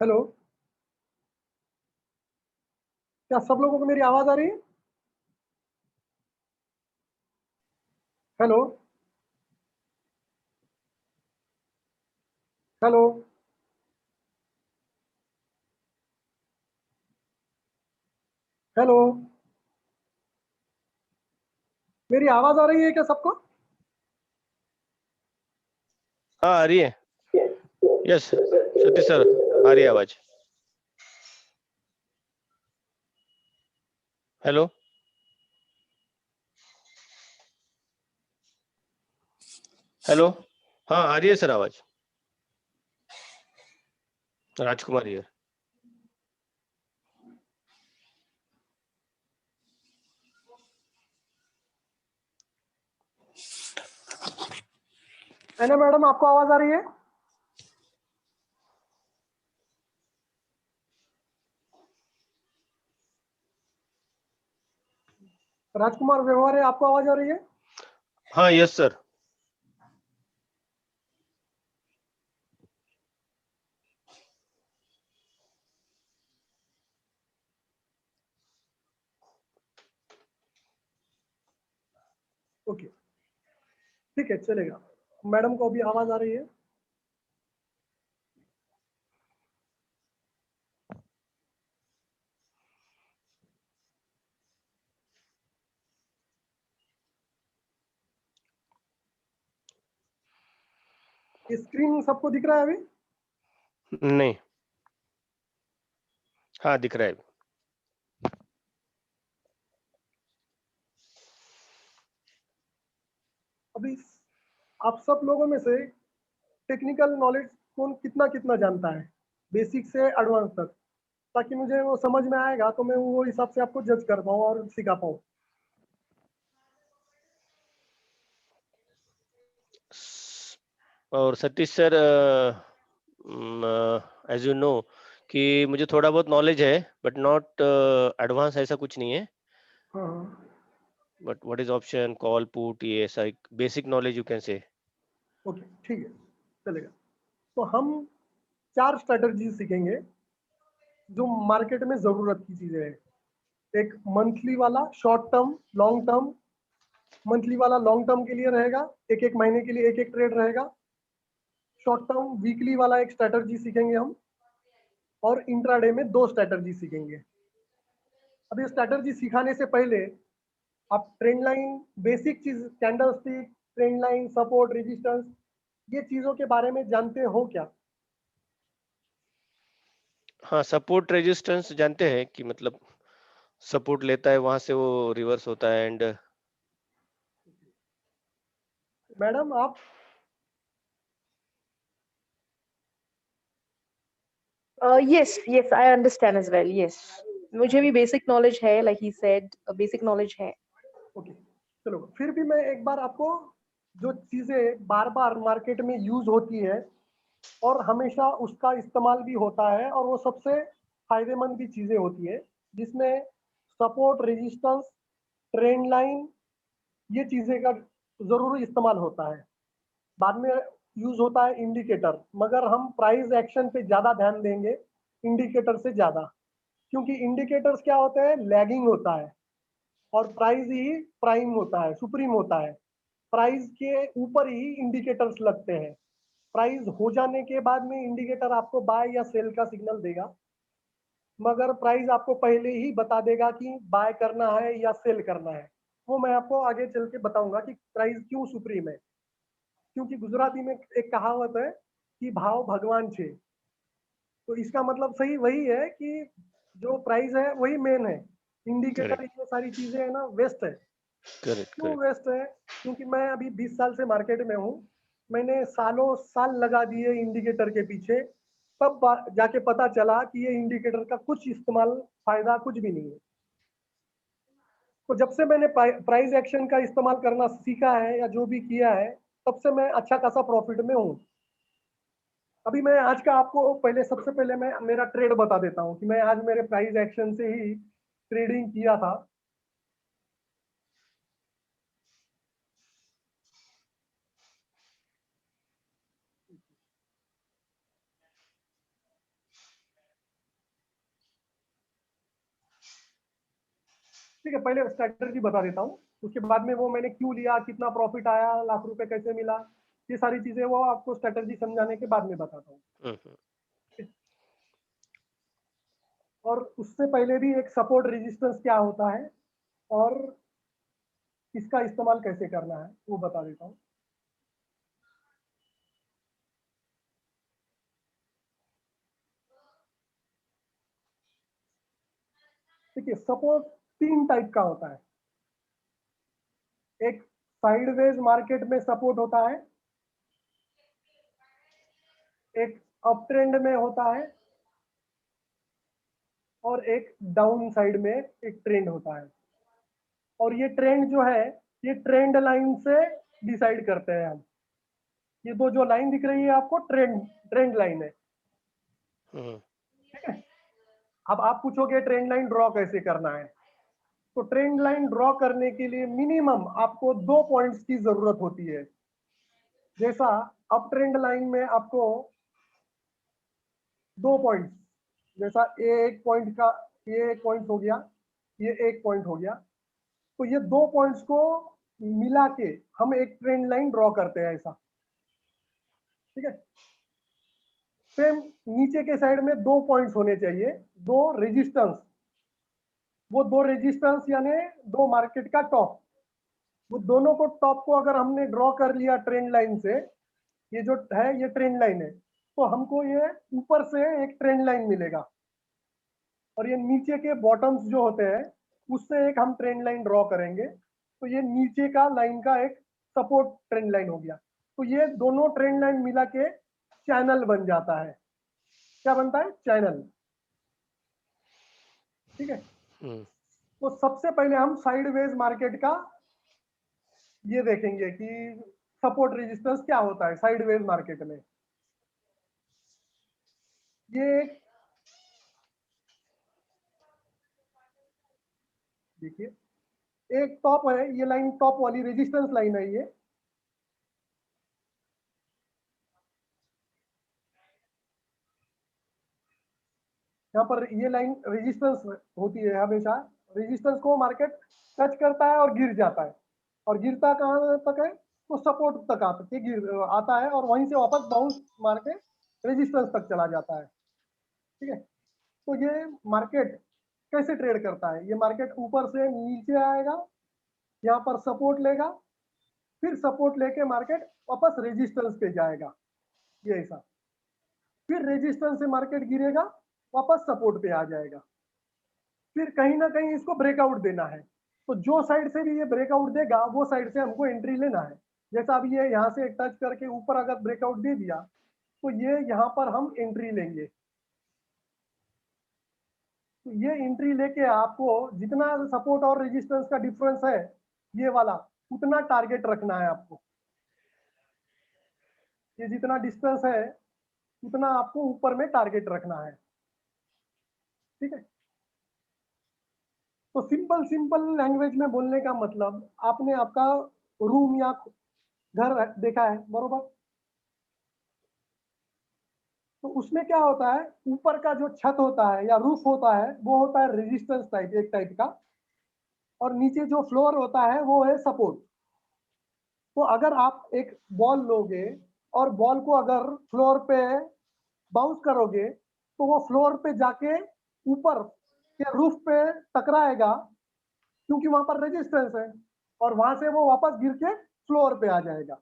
Hello. क्या सब लोगों को मेरी आवाज आ रही है? हेलो। हेलो। हेलो। मेरी आवाज आ रही है क्या सबको? हाँ आ रही है। यस सतीश सर, आ रही है आवाज। हेलो। हेलो। हाँ आ रही है सर आवाज। राजकुमार हियर। है ना मैडम, आपको आवाज आ रही है? राजकुमार व्यवहार है, आपको आवाज आ रही है? हाँ यस सर। ओके, ठीक है, चलेगा। मैडम को अभी आवाज आ रही है? स्क्रीन सबको दिख रहा है अभी? नहीं, हाँ दिख रहा है। अभी आप सब लोगों में से टेक्निकल नॉलेज कौन कितना कितना जानता है, बेसिक से एडवांस तक, ताकि मुझे वो समझ में आएगा तो मैं वो हिसाब से आपको जज कर पाऊँ और सिखा पाऊँ। और Satish sir, as you know कि मुझे थोड़ा बहुत नॉलेज है बट नॉट एडवांस, ऐसा कुछ नहीं है। हाँ हाँ, but what is option call put, ये ऐसा एक basic knowledge you can say. Okay, ठीक है, चलेगा। तो हम 4 स्ट्रेटजी सीखेंगे जो मार्केट में जरूरत की चीजें हैं। एक मंथली वाला short term, long term. Monthly वाला लॉन्ग टर्म के लिए रहेगा, एक एक महीने के लिए एक एक ट्रेड रहेगा। शॉर्ट टर्म वीकली वाला एक स्ट्रेटजी सीखेंगे हम, और इंट्राडे में 2 स्ट्रेटजी सीखेंगे। अब ये स्ट्रेटजी सिखाने से पहले आप ट्रेंड लाइन, बेसिक चीज, candle stick, trend line, support, resistance, ये चीजों के बारे में जानते हो क्या? हाँ सपोर्ट रेजिस्टेंस जानते हैं कि मतलब सपोर्ट लेता है वहां से वो रिवर्स होता है एंड। मैडम आप Yes, yes, I understand as well. Yes, मुझे भी basic knowledge है, like he said, basic knowledge है. ओके, चलो फिर भी मैं एक बार आपको जो चीजें बार बार मार्केट में यूज होती है और हमेशा उसका इस्तेमाल भी होता है और वो सबसे फायदेमंद भी चीजें होती है, जिसमें सपोर्ट, रेजिस्टेंस, ट्रेंड लाइन, ये चीजें का जरूरी इस्तेमाल होता है। बाद में यूज होता है इंडिकेटर, मगर हम प्राइस एक्शन पे ज्यादा ध्यान देंगे इंडिकेटर से ज्यादा, क्योंकि इंडिकेटर्स क्या होते हैं, लैगिंग होता है और प्राइस ही प्राइम होता है, सुप्रीम होता है। प्राइस के ऊपर ही इंडिकेटर्स लगते हैं। प्राइस हो जाने के बाद में इंडिकेटर आपको बाय या सेल का सिग्नल देगा, मगर प्राइस आपको पहले ही बता देगा कि बाय करना है या सेल करना है। वो मैं आपको आगे चल के बताऊंगा कि प्राइस क्यों सुप्रीम है। क्योंकि गुजराती में एक कहावत है कि भाव भगवान छे। तो इसका मतलब सही वही है कि जो प्राइस है वही मेन है। इंडिकेटर, करेक्ट ये सारी चीजें है ना, वेस्ट है। करेक्ट क्यों करेक्ट। वेस्ट है? क्योंकि मैं अभी 20 साल से मार्केट में हूँ। मैंने सालों साल लगा दिए इंडिकेटर के पीछे, तब जाके पता चला कि ये इंडिकेटर का कुछ इस्तेमाल, फायदा कुछ भी नहीं है। तो जब से मैंने प्राइस एक्शन का इस्तेमाल करना सीखा है या जो भी किया है, तब से मैं अच्छा खासा प्रॉफिट में हूँ। अभी मैं आज का आपको पहले, सबसे पहले मैं मेरा ट्रेड बता देता हूँ कि मैं आज मेरे प्राइस एक्शन से ही ट्रेडिंग किया था। ठीक है, पहले स्ट्रैटेजी बता देता हूँ, उसके बाद में वो मैंने क्यों लिया, कितना प्रॉफिट आया, लाख रुपए कैसे मिला, ये सारी चीजें वो आपको स्ट्रैटेजी समझाने के बाद में बताता हूँ। और उससे पहले भी एक सपोर्ट रेजिस्टेंस क्या होता है और इसका इस्तेमाल कैसे करना है वो बता देता हूँ। देखिए, सपोर्ट 3 टाइप का होता है। एक साइडवेज मार्केट में सपोर्ट होता है, एक अप ट्रेंड में होता है और एक डाउन साइड में एक ट्रेंड होता है। और ये ट्रेंड जो है ये ट्रेंड लाइन से डिसाइड करते हैं हम। ये दो जो लाइन दिख रही है आपको, ट्रेंड लाइन है, ठीक है। अब आप पूछोगे ट्रेंड लाइन ड्रॉ कैसे करना है, तो ट्रेंड लाइन ड्रॉ करने के लिए मिनिमम आपको 2 पॉइंट्स की जरूरत होती है। जैसा अप ट्रेंड लाइन में आपको 2 पॉइंट्स, जैसा ये 1 पॉइंट का, ये 1 पॉइंट हो गया, ये 1 पॉइंट हो गया, तो ये 2 पॉइंट्स को मिला के हम एक ट्रेंड लाइन ड्रॉ करते हैं ऐसा, ठीक है। सेम नीचे के साइड में 2 पॉइंट्स होने चाहिए, 2 रेजिस्टेंस, वो 2 रेजिस्टेंस यानी 2 मार्केट का टॉप, वो दोनों को टॉप को अगर हमने ड्रॉ कर लिया ट्रेंड लाइन से, ये जो है ये ट्रेंड लाइन है, तो हमको ये ऊपर से एक ट्रेंड लाइन मिलेगा और ये नीचे के बॉटम्स जो होते हैं उससे एक हम ट्रेंड लाइन ड्रॉ करेंगे, तो ये नीचे का लाइन का एक सपोर्ट ट्रेंड लाइन हो गया। तो ये दोनों ट्रेंड लाइन मिला के चैनल बन जाता है। क्या बनता है? चैनल, ठीक है। तो सबसे पहले हम साइडवेज मार्केट का ये देखेंगे कि सपोर्ट रेजिस्टेंस क्या होता है साइडवेज मार्केट में। ये देखिए, एक टॉप है, ये लाइन टॉप वाली रेजिस्टेंस लाइन है ये, यहाँ पर ये लाइन रेजिस्टेंस होती है हमेशा। रेजिस्टेंस को मार्केट टच करता है और गिर जाता है, और गिरता कहाँ तक है? तो सपोर्ट तक आता है और वहीं से वापस बाउंस मार के रेजिस्टेंस तक चला जाता है, ठीक है। तो ये मार्केट कैसे ट्रेड करता है? ये मार्केट ऊपर से नीचे आएगा, यहाँ पर सपोर्ट लेगा, फिर सपोर्ट लेके मार्केट वापस रेजिस्टेंस पे जाएगा, ये ऐसा, फिर रेजिस्टेंस से मार्केट गिरेगा, वापस सपोर्ट पे आ जाएगा, फिर कहीं ना कहीं इसको ब्रेकआउट देना है। तो जो साइड से भी ये ब्रेकआउट देगा वो साइड से हमको एंट्री लेना है। जैसा अभी ये यहाँ से टच करके ऊपर अगर ब्रेकआउट दे दिया तो ये यहाँ पर हम एंट्री लेंगे। तो ये एंट्री लेके आपको जितना सपोर्ट और रेजिस्टेंस का डिफरेंस है ये वाला, उतना टारगेट रखना है आपको। ये जितना डिस्टेंस है उतना आपको ऊपर में टारगेट रखना है, ठीक है। तो सिंपल लैंग्वेज में बोलने का मतलब, आपने आपका रूम या घर देखा है, बरोबर? तो उसमें क्या होता है, ऊपर का जो छत होता है या रूफ होता है वो होता है रेजिस्टेंस टाइप, एक टाइप का, और नीचे जो फ्लोर होता है वो है सपोर्ट। तो अगर आप एक बॉल लोगे और बॉल को अगर फ्लोर पे बाउंस करोगे तो वो फ्लोर पे जाके ऊपर के रूफ पे टकराएगा, क्योंकि वहां पर रेजिस्टेंस है, और वहां से वो वापस गिर के फ्लोर पे आ जाएगा,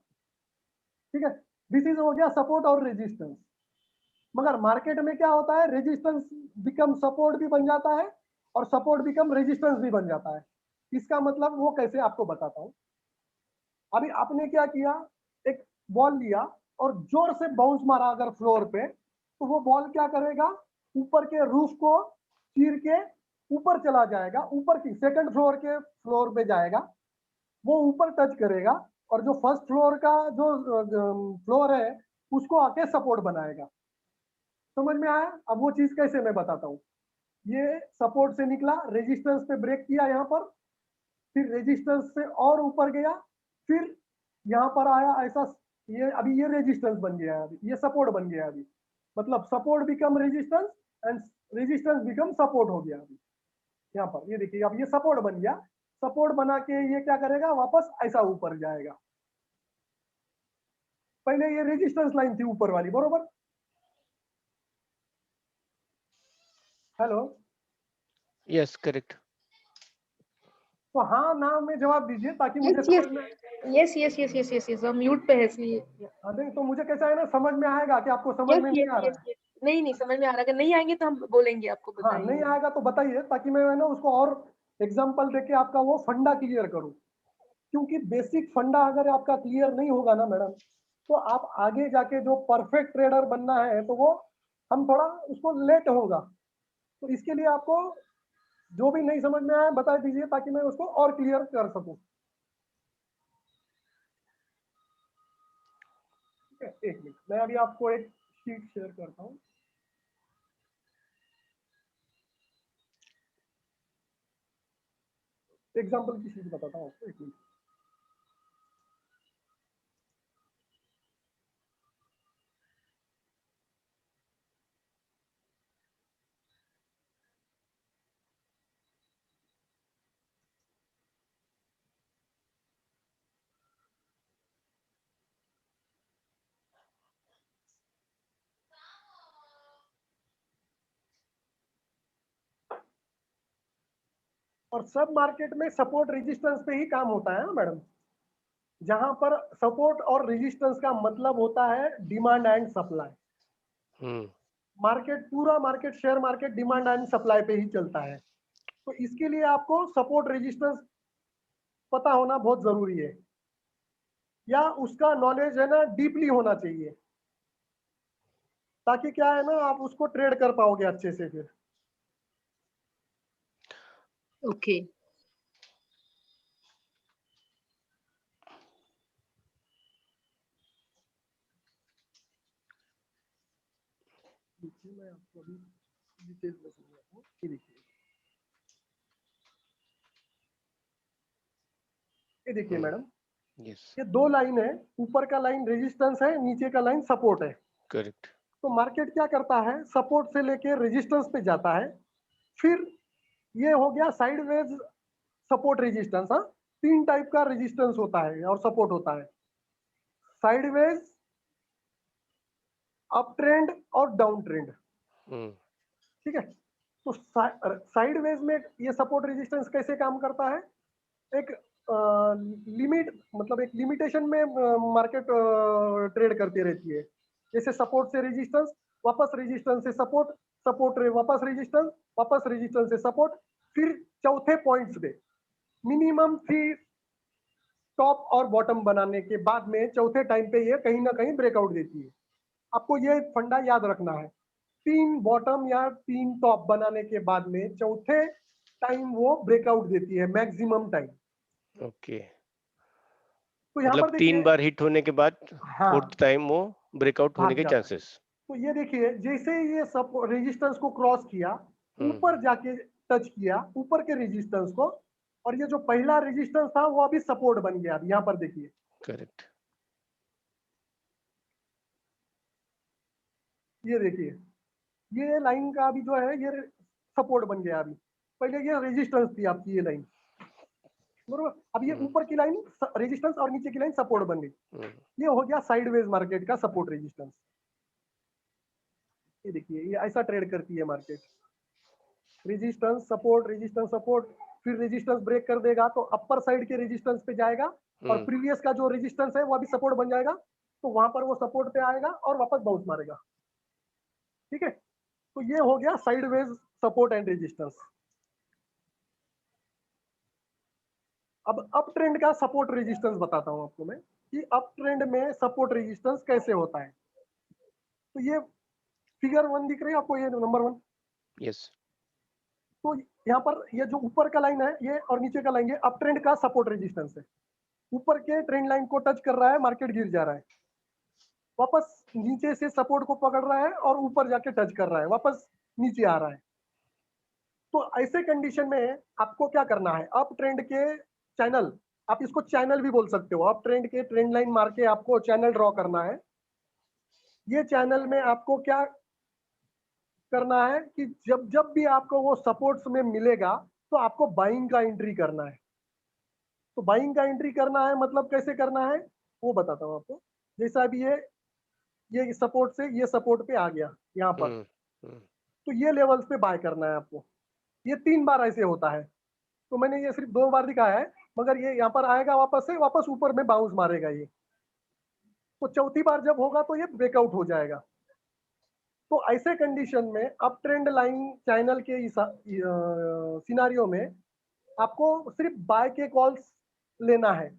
ठीक है। दिस इज हो गया सपोर्ट और रेजिस्टेंस। मगर मार्केट में क्या होता है, रेजिस्टेंस बिकम सपोर्ट भी बन जाता है और सपोर्ट बिकम रेजिस्टेंस भी बन जाता है। इसका मतलब वो कैसे आपको बताता हूं। अभी आपने क्या किया, एक बॉल लिया और जोर से बाउंस मारा अगर फ्लोर पे, तो वो बॉल क्या करेगा, ऊपर के रूफ को चीर के ऊपर चला जाएगा, ऊपर की सेकंड फ्लोर के फ्लोर पे जाएगा, वो ऊपर टच करेगा और जो फर्स्ट फ्लोर का जो फ्लोर है उसको आके सपोर्ट बनाएगा। समझ में आया? अब वो चीज कैसे मैं बताता हूँ। ये सपोर्ट से निकला, रेजिस्टेंस पे ब्रेक किया यहाँ पर, फिर रेजिस्टेंस से और ऊपर गया, फिर यहाँ पर आया ऐसा, ये अभी ये रेजिस्टेंस बन गया है, अभी ये सपोर्ट बन गया अभी, मतलब support become resistance and resistance become support हो गया अभी, यहाँ पर ये देखिए, अब ये सपोर्ट बन गया, सपोर्ट बना के ये क्या करेगा, वापस ऐसा ऊपर जाएगा। पहले ये रेजिस्टेंस लाइन थी ऊपर वाली, बरोबर। Hello, yes correct. तो हाँ ना में जवाब दीजिए ताकि मुझे Yes, yes. समझ में, yes. हम म्यूट पे है इसलिए। नहीं तो मुझे कैसा है ना, समझ में आएगा कि आपको समझ में नहीं आ रहा है। yes. नहीं समझ में आ रहा, अगर नहीं आएंगे तो हम बोलेंगे आपको, हाँ, नहीं बताइए। आएगा तो बताइए, ताकि मैं ना उसको और एग्जांपल देके आपका वो फंडा क्लियर करूं। क्योंकि बेसिक फंडा अगर आपका क्लियर नहीं होगा ना मैडम, तो आप आगे जाके जो परफेक्ट ट्रेडर बनना है तो वो हम थोड़ा उसको लेट होगा। तो इसके लिए आपको जो भी नहीं समझ में आया बता दीजिए ताकि मैं उसको और क्लियर कर सकूं। ठीक है, एक मिनट, मैं अभी आपको एक शीट शेयर करता हूँ। एग्जाम्पल की शीट बताता हूँ आपको, एक मिनट। और सब मार्केट में सपोर्ट रेजिस्टेंस पे ही काम होता है ना मैडम। जहां पर सपोर्ट और रेजिस्टेंस का मतलब होता है डिमांड एंड सप्लाई। मार्केट, पूरा market, share market demand and supply पे ही चलता है। तो इसके लिए आपको सपोर्ट रेजिस्टेंस पता होना बहुत जरूरी है, या उसका नॉलेज है ना डीपली होना चाहिए, ताकि क्या है ना आप उसको ट्रेड कर पाओगे अच्छे से फिर। ओके। देखिए मैं आपको अभी डिटेल में समझाता हूँ। ये देखिए, ये देखिए मैडम, यस ये दो लाइन है, ऊपर का लाइन रेजिस्टेंस है, नीचे का लाइन सपोर्ट है। करेक्ट। तो मार्केट क्या करता है, सपोर्ट से लेके रेजिस्टेंस पे जाता है, फिर ये हो गया साइडवेज सपोर्ट रेजिस्टेंस। हाँ, तीन टाइप का रेजिस्टेंस होता है और सपोर्ट होता है, साइडवेज, अप ट्रेंड और डाउन ट्रेंड। ठीक है, तो साइडवेज में ये सपोर्ट रेजिस्टेंस कैसे काम करता है, एक लिमिट, मतलब एक लिमिटेशन में मार्केट ट्रेड करती रहती है। जैसे सपोर्ट से रेजिस्टेंस, वापस रेजिस्टेंस से सपोर्ट, सपोर्ट वापस रेजिस्टेंस, वापस रेजिस्टेंस से सपोर्ट, फिर चौथे पॉइंट्स पे मिनिमम 3 टॉप और बॉटम बनाने के बाद में चौथे टाइम पे ये कहीं ना कहीं ब्रेकआउट देती है। आपको ये फंडा याद रखना है, 3 बॉटम या 3 टॉप बनाने के बाद में चौथे टाइम वो ब्रेकआउट देती है, मैक्सिमम टाइम। ओके, तो यहाँ मतलब पर देखिए, 3 बार हिट होने के बाद हाँ, फोर्थ टाइम वो ब्रेकआउट होने भाग के जाता है। चांसेस। तो ये देखिए, जैसे ये सब रेजिस्टेंस को क्रॉस किया, ऊपर जाके टच किया ऊपर के रेजिस्टेंस को, और ये जो पहला रेजिस्टेंस था वो अभी सपोर्ट बन गया। यहाँ पर देखिए, करेक्ट। ये देखिए, ये लाइन का अभी जो है ये सपोर्ट बन गया। अभी पहले ये रेजिस्टेंस थी आपकी ये लाइन, बरोबर। अब ये ऊपर की लाइन रेजिस्टेंस और नीचे की लाइन सपोर्ट बन गई। ये हो गया साइडवेज मार्केट का सपोर्ट रेजिस्टेंस। ये देखिए, ये ऐसा ट्रेड करती है market, resistance support, resistance support, फिर रेजिस्टेंस ब्रेक कर देगा तो अपर साइड के रेजिस्टेंस पे जाएगा, और प्रीवियस का जो रेजिस्टेंस है वो अभी सपोर्ट बन जाएगा, तो वहां पर वो सपोर्ट पे आएगा और वापस बाउंस मारेगा। ठीक है, तो ये हो गया साइडवेज सपोर्ट एंड रेजिस्टेंस। अब अप ट्रेंड का सपोर्ट रेजिस्टेंस बताता हूं आपको मैं, कि अप ट्रेंड में सपोर्ट रेजिस्टेंस कैसे होता है। तो ये फिगर 1 दिख रही है आपको, ये नंबर 1। यस। तो यहाँ पर ये जो ऊपर का लाइन है ये और नीचे का लाइन, ये अप ट्रेंड का सपोर्ट रेजिस्टेंस है। ऊपर के ट्रेंड लाइन को टच कर रहा है, मार्केट गिर जा रहा है, वापस नीचे से सपोर्ट को पकड़ रहा है और ऊपर जाके टच कर रहा है, वापस नीचे आ रहा है। तो ऐसे कंडीशन में आपको क्या करना है, अप ट्रेंड के चैनल, आप इसको चैनल भी बोल सकते हो, अप ट्रेंड के ट्रेंड लाइन मार के आपको चैनल ड्रॉ करना है। ये चैनल में आपको क्या करना है कि जब जब भी आपको वो सपोर्ट्स में मिलेगा, तो आपको बाइंग का एंट्री करना है। तो बाइंग का एंट्री करना है मतलब कैसे करना है वो बताता हूँ आपको। जैसा अभी ये सपोर्ट से ये सपोर्ट पे आ गया यहाँ पर, हम्म, तो ये लेवल्स पे बाय करना है आपको। ये 3 बार ऐसे होता है, तो मैंने ये सिर्फ 2 बार दिखाया है, मगर ये यहाँ पर आएगा वापस से, वापस ऊपर में बाउंस मारेगा ये। तो चौथी बार जब होगा तो ये ब्रेकआउट हो जाएगा। तो ऐसे कंडीशन में अब ट्रेंड लाइन चैनल के सिनारियो में आपको सिर्फ बाय के कॉल्स लेना है,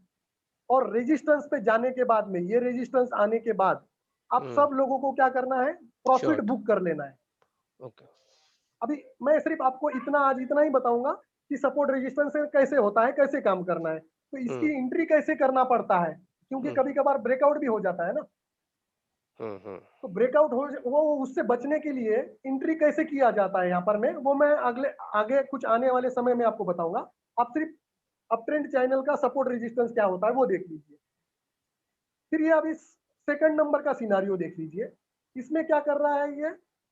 और रेजिस्टेंस पे जाने के बाद में, ये रेजिस्टेंस आने के बाद आप सब लोगों को क्या करना है, प्रॉफिट Short. बुक कर लेना है। ओके, अभी मैं सिर्फ आपको आज इतना ही बताऊंगा कि सपोर्ट रेजिस्टेंस कैसे होता है, कैसे काम करना है, तो इसकी एंट्री कैसे करना पड़ता है, क्योंकि कभी कभार ब्रेकआउट भी हो जाता है ना। तो ब्रेकआउट हो वो उससे बचने के लिए एंट्री कैसे किया जाता है यहाँ पर वो मैं आगे कुछ आने वाले समय में आपको बताऊंगा। आप सिर्फ अप ट्रेंड चैनल का सपोर्ट रेजिस्टेंस क्या होता है वो देख लीजिए। फिर ये अभी सेकंड नंबर का सिनारियो देख लीजिए। इसमें क्या कर रहा है, ये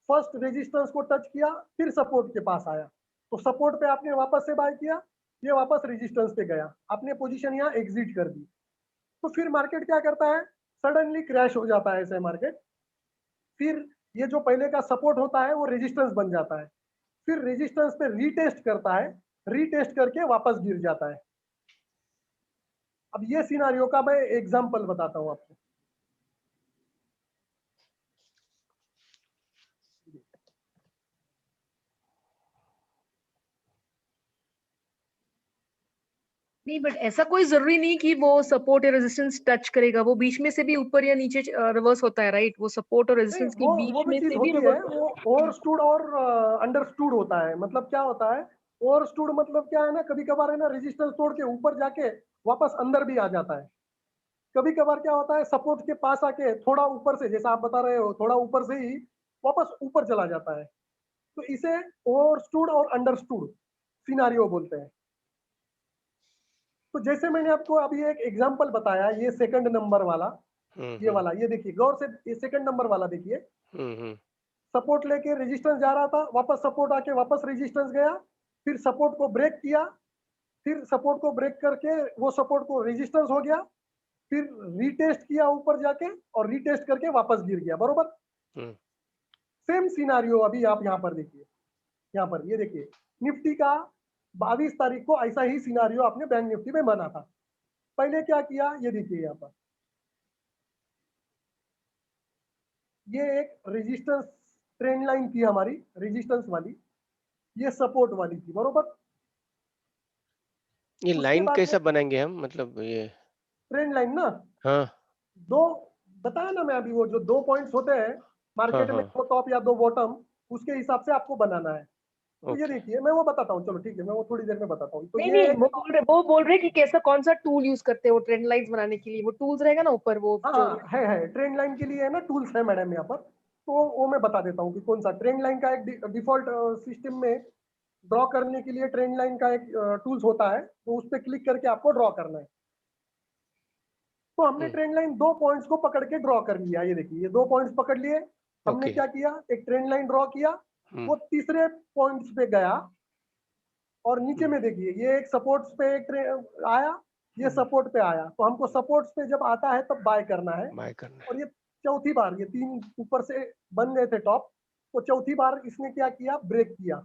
फर्स्ट रेजिस्टेंस को टच किया, फिर सपोर्ट के पास आया, तो सपोर्ट पे आपने वापस से बाय किया, ये वापस रेजिस्टेंस पे गया, आपने पोजीशन यहाँ एग्जिट कर दी। तो फिर मार्केट क्या करता है, सडनली क्रैश हो जाता है ऐसे मार्केट। फिर ये जो पहले का सपोर्ट होता है वो रेजिस्टेंस बन जाता है, फिर रेजिस्टेंस पे रीटेस्ट करता है, रीटेस्ट करके वापस गिर जाता है। अब ये सिनारियो का मैं एग्जांपल बताता हूं आपको। नहीं, बट ऐसा कोई जरूरी नहीं कि वो सपोर्ट या रेजिस्टेंस टच करेगा, वो बीच में से भी ऊपर या नीचे रिवर्स होता है, राइट? वो सपोर्ट और नहीं, रेजिस्टेंस के वो बीच भी में चीज से भी होती है, रिवर्स। वो ओवरस्टूड और अंडरस्टूड होता है। मतलब क्या होता है, ओवरस्टूड मतलब क्या है ना, कभी कभार है ना रेजिस्टेंस तोड़ के ऊपर जाके वापस अंदर भी आ जाता है। कभी कभार क्या होता है, सपोर्ट के पास आके थोड़ा ऊपर से, जैसा आप बता रहे हो, थोड़ा ऊपर से ही वापस ऊपर चला जाता है। तो इसे ओवरस्टूड और अंडरस्टूड सिनारियो बोलते हैं। तो जैसे मैंने आपको अभी एक एग्जांपल बताया, ये सेकंड नंबर वाला, ये वाला, ये देखिए गौर से, ये सेकंड नंबर वाला देखिए। सपोर्ट लेके रेजिस्टेंस जा रहा था, वापस सपोर्ट आके वापस रेजिस्टेंस गया, फिर सपोर्ट को ब्रेक किया, फिर सपोर्ट को ब्रेक करके वो सपोर्ट को रेजिस्टेंस हो गया, फिर रीटेस्ट किया ऊपर जाके, और रीटेस्ट करके वापस गिर गया, बरोबर। सेम सिनारियो अभी आप यहाँ पर देखिए, यहाँ पर ये देखिए, निफ्टी का 22 तारीख को ऐसा ही सिनारियो आपने बैंक निफ्टी में बना था। पहले क्या किया, ये देखिए यहाँ पर, ये एक रेजिस्टेंस ट्रेंड लाइन थी हमारी, रेजिस्टेंस वाली, ये सपोर्ट वाली थी, बरोबर। ये उसके लाइन बाद कैसा बनाएंगे हम, मतलब ये? ट्रेंड लाइन ना, हाँ दो बताया ना मैं अभी, वो जो 2 पॉइंट्स होते हैं हाँ मार्केट में, हाँ, दो टॉप या 2 बॉटम, उसके हिसाब से आपको बनाना है। तो ये ओके। देखिए, मैं वो बताता हूँ, चलो ठीक है, मैं वो थोड़ी देर में बताता हूँ। तो नहीं ये नहीं, एक, वो बोल रहे कि कैसा, कौन सा टूल यूज करते हैं वो ट्रेंड लाइंस बनाने के लिए? वो टूल्स रहेगा ना ऊपर, वो हाँ जो। हाँ है ट्रेंड लाइन के लिए है ना, टूल्स है मैडम यहाँ पर। तो वो मैं बता देता हूँ कि कौन सा ट्रेंड लाइन का एक डिफॉल्ट सिस्टम में ड्रॉ करने के लिए ट्रेंड लाइन का एक टूल्स होता है, तो उस पर क्लिक करके आपको ड्रॉ करना है। तो हमने ट्रेंड लाइन 2 पॉइंट्स को पकड़ के ड्रॉ कर लिया, ये देखिए, ये 2 पॉइंट्स पकड़ लिए। हमने ओके। क्या किया, एक ट्रेंड लाइन ड्रॉ किया, वो तीसरे पॉइंट्स पे गया, और नीचे में देखिए, ये एक सपोर्ट्स पे एक आया, ये सपोर्ट पे आया, तो हमको सपोर्ट्स पे जब आता है तब बाय करना है। बाय करना और ये चौथी बार, ये 3 ऊपर से बन गए थे टॉप, तो चौथी बार इसने क्या किया, ब्रेक किया।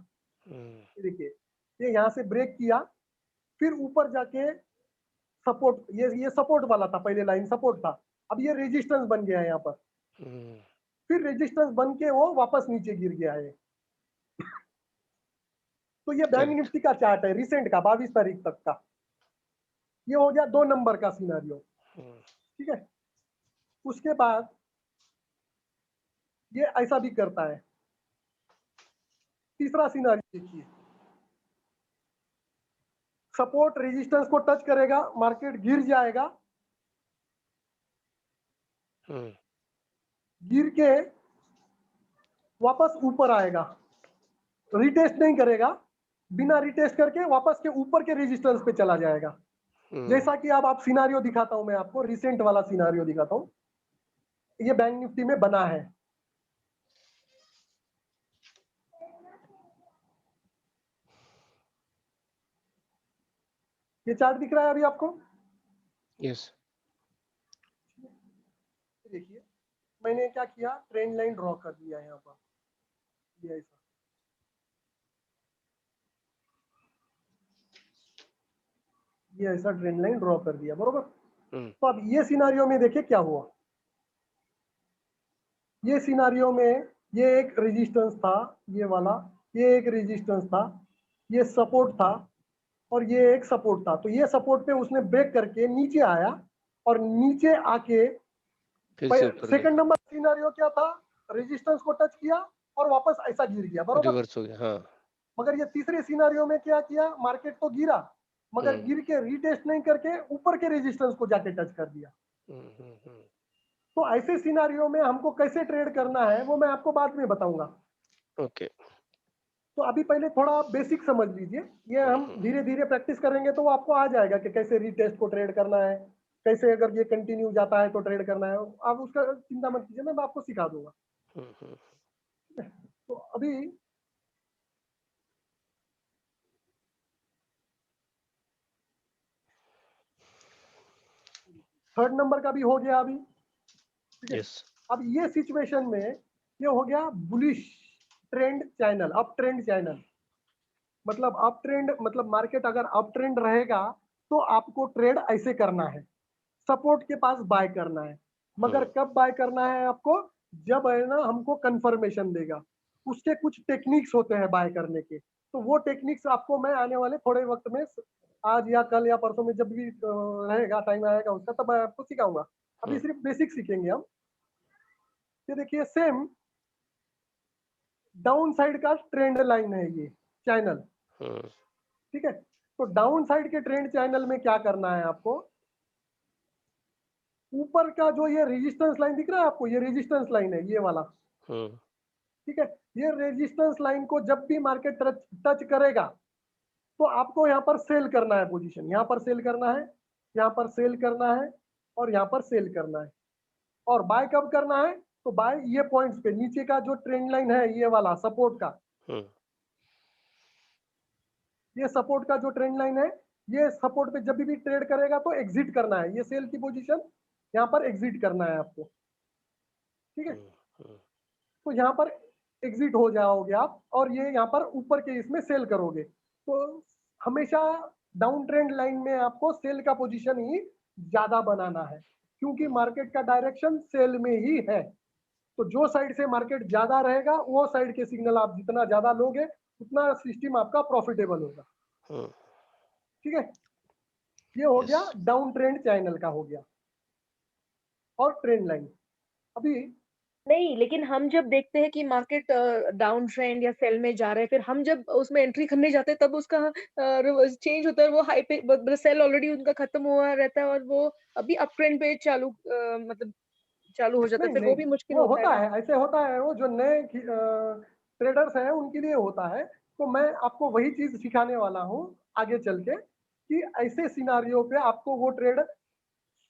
है। ये देखिए, ये यहाँ से ब्रेक किया, फिर ऊपर जाके सपोर्ट, ये सपोर्ट वाला था, पहले लाइन सपोर्ट था, अब ये रेजिस्टेंस बन गया है यहाँ पर, फिर रेजिस्टेंस बन के वो वापस नीचे गिर गया है। तो ये बैंक करेक्ट। निफ्टी का चार्ट है रिसेंट का, 22 तारीख तक का। ये हो गया 2 नंबर का सिनारियो, ठीक है। उसके बाद ये ऐसा भी करता है। तीसरा सिनारियो देखिए, सपोर्ट रेजिस्टेंस को टच करेगा, मार्केट गिर जाएगा, गिर के वापस ऊपर आएगा, रिटेस्ट नहीं करेगा, बिना रिटेस्ट करके वापस के ऊपर के रेजिस्टेंस पे चला जाएगा। जैसा कि अब आप सिनारियो दिखाता हूं, मैं आपको रिसेंट वाला सिनारियो दिखाता हूं, ये बैंक निफ्टी में बना है। ये चार्ट दिख रहा है अभी आपको? यस। देखिए मैंने क्या किया, ट्रेंड लाइन ड्रॉ कर दिया यहाँ पर, ये ऐसा। ये ऐसा ट्रेंड लाइन ड्रॉ कर दिया, बरोबर। तो अब ये सिनारियो में देखिए क्या हुआ। ये सिनारियो में ये एक रेजिस्टेंस था, ये वाला, ये एक रेजिस्टेंस था, ये सपोर्ट था और ये एक सपोर्ट था। तो ये सपोर्ट पे उसने ब्रेक करके नीचे आया और नीचे आके फिर से ऊपर सेकंड नंबर सिनारियो क्या था, रेजिस्टेंस को टच किया और वापस ऐसा गिर गया, बरोबर। रिवर्स हो गया, हाँ। मगर ये तीसरे सिनारियो में क्या किया, मार्केट तो गिरा मगर गिर के रीटेस्ट नहीं करके ऊपर के रेजिस्टेंस को जाके टच कर दिया। तो ऐसे सिनारियो में हमको कैसे ट्रेड करना है वो मैं आपको बाद में बताऊंगा। ओके। तो अभी पहले थोड़ा बेसिक समझ लीजिए, ये हम धीरे धीरे प्रैक्टिस करेंगे तो वो आपको आ जाएगा कि कैसे रीटेस्ट को ट्रेड करना है, कैसे अगर ये कंटिन्यू जाता है तो ट्रेड करना है। आप उसका चिंता मत कीजिए, मैं आपको सिखा दूंगा। तो अभी थर्ड नंबर का भी हो गया अभी, ठीक है। अब ये सिचुएशन में ये हो गया bullish trend channel, up trend channel. मतलब अप ट्रेंड, मतलब मार्केट अगर अप ट्रेंड रहेगा तो आपको ट्रेड ऐसे करना है, सपोर्ट के पास बाय करना है। मगर कब बाय करना है आपको, जब है ना हमको कंफर्मेशन देगा। उसके कुछ टेक्निक्स होते हैं बाय करने के, तो वो टेक्निक्स आपको मैं आने वाले थोड़े वक्त में, आज या कल या परसों में, जब भी रहेगा टाइम आएगा उसका, तब मैं आपको सिखाऊंगा। अभी सिर्फ बेसिक सीखेंगे हम। ये देखिए सेम डाउन साइड का ट्रेंड लाइन है ये चैनल, ठीक है। तो डाउन साइड के ट्रेंड चैनल में क्या करना है आपको, ऊपर का जो ये रेजिस्टेंस लाइन दिख रहा है आपको, ये रेजिस्टेंस लाइन है ये वाला, ठीक है। ये रेजिस्टेंस लाइन को जब भी मार्केट टच करेगा तो आपको यहाँ पर सेल करना है पोजीशन, यहाँ पर सेल करना है, यहाँ पर सेल करना है और यहाँ पर सेल करना है। और बाय कब करना है, तो बाय ये पॉइंट्स पे, नीचे का जो ट्रेंड लाइन है ये वाला सपोर्ट का, ये सपोर्ट का जो ट्रेंड लाइन है, ये सपोर्ट पे जब भी ट्रेड करेगा तो एग्जिट करना है, ये सेल की पोजीशन यहाँ पर एग्जिट करना है आपको, ठीक है। तो यहाँ पर एग्जिट हो जाओगे आप और ये यहाँ पर ऊपर के इसमें सेल करोगे। तो हमेशा डाउन ट्रेंड लाइन में आपको सेल का पोजीशन ही ज्यादा बनाना है, क्योंकि मार्केट का डायरेक्शन सेल में ही है। तो जो साइड से मार्केट ज्यादा रहेगा वो साइड के सिग्नल आप जितना ज्यादा लोगे उतना सिस्टम आपका प्रॉफिटेबल होगा, ठीक है। ये हो गया डाउन ट्रेंड चैनल का हो गया। और ट्रेंड लाइन अभी नहीं, लेकिन हम जब देखते हैं कि मार्केट डाउन ट्रेंड या सेल में जा रहे हैं, फिर हम जब उसमें एंट्री करने जाते हैं तब उसका चेंज होता है, वो हाई पे सेल ऑलरेडी उनका खत्म हुआ रहता है और वो अभी अप ट्रेंड पे मतलब चालू हो जाता है, नहीं फिर वो नहीं, भी मुश्किल वो होता होता है। है, ऐसे होता है, वो जो नए ट्रेडर्स हैं उनके लिए होता है। तो मैं आपको वही चीज सिखाने वाला हूँ आगे चल के, कि ऐसे सिनारियो पे आपको वो ट्रेड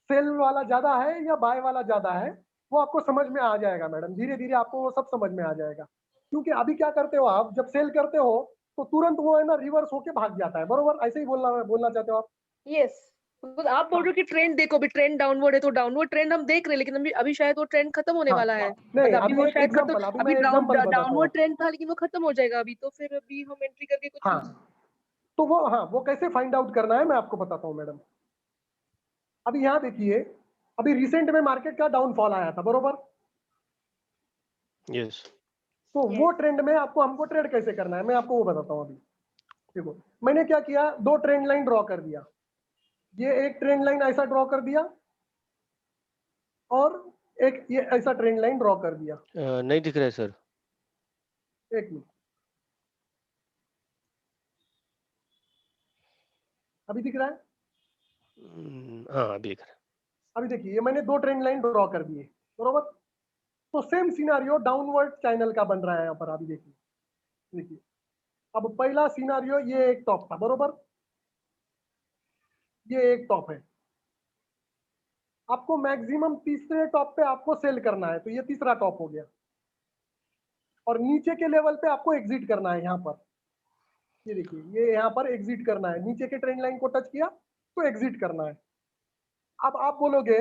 सेल वाला ज्यादा है या बाय वाला ज्यादा है वो आपको समझ में आ जाएगा मैडम, धीरे धीरे आपको वो सब समझ में आ जाएगा। क्योंकि अभी क्या करते हो आप, जब सेल करते हो तो तुरंत वो है ना रिवर्स होके भाग जाता है, बरोबर, ऐसे ही बोलना चाहते हो आप? यस, आप बोल रहे हो कि ट्रेंड देखो, अभी ट्रेंड डाउनवर्ड है तो डाउनवर्ड ट्रेंड हम देख रहे हैं, लेकिन अभी शायद वो ट्रेंड खत्म होने हाँ वाला है। नहीं, मतलब अभी अभी वो एक शायद खत्म, एग्जांपल, अभी अभी मैं एग्जांपल बताता हूँ डाउनवर्ड आपको। ट्रेंड था लेकिन वो खत्म हो जाएगा अभी, तो फिर अभी हम एंट्री करके कुछ हाँ, तो वो, हाँ, वो कैसे फाइंड आउट करना है मैं आपको बताता हूँ मैडम। अभी यहाँ देखिए, अभी रिसेंट में मार्केट का डाउनफॉल आया था, बरोबर। यस। तो वो ट्रेंड में आपको, हमको ट्रेड कैसे करना है मैं आपको वो बताता हूँ अभी। देखो मैंने क्या किया, दो ट्रेंड लाइन ड्रॉ कर दिया, ये एक ट्रेंड लाइन ऐसा ड्रॉ कर दिया और एक ये ऐसा ट्रेंड लाइन ड्रॉ कर दिया। नहीं दिख रहा है सर। एक मिनट, अभी दिख रहा है? हाँ अभी दिख रहा है। अभी देखिए, ये मैंने दो ट्रेंड लाइन ड्रॉ कर दिए, बरोबर। तो सेम सिनारियो डाउनवर्ड चैनल का बन रहा है यहाँ पर, अभी देखिए। देखिए अब पहला सिनारियो, ये एक टॉप था, बरोबर, ये एक टॉप है। आपको मैक्सिमम तीसरे टॉप पे आपको सेल करना है, तो ये तीसरा टॉप हो गया। और नीचे के लेवल पे आपको एग्जिट करना है यहाँ पर, ये देखिए, ये यहाँ पर एग्जिट करना है, नीचे के ट्रेंड लाइन को टच किया तो एग्जिट करना है। अब आप बोलोगे,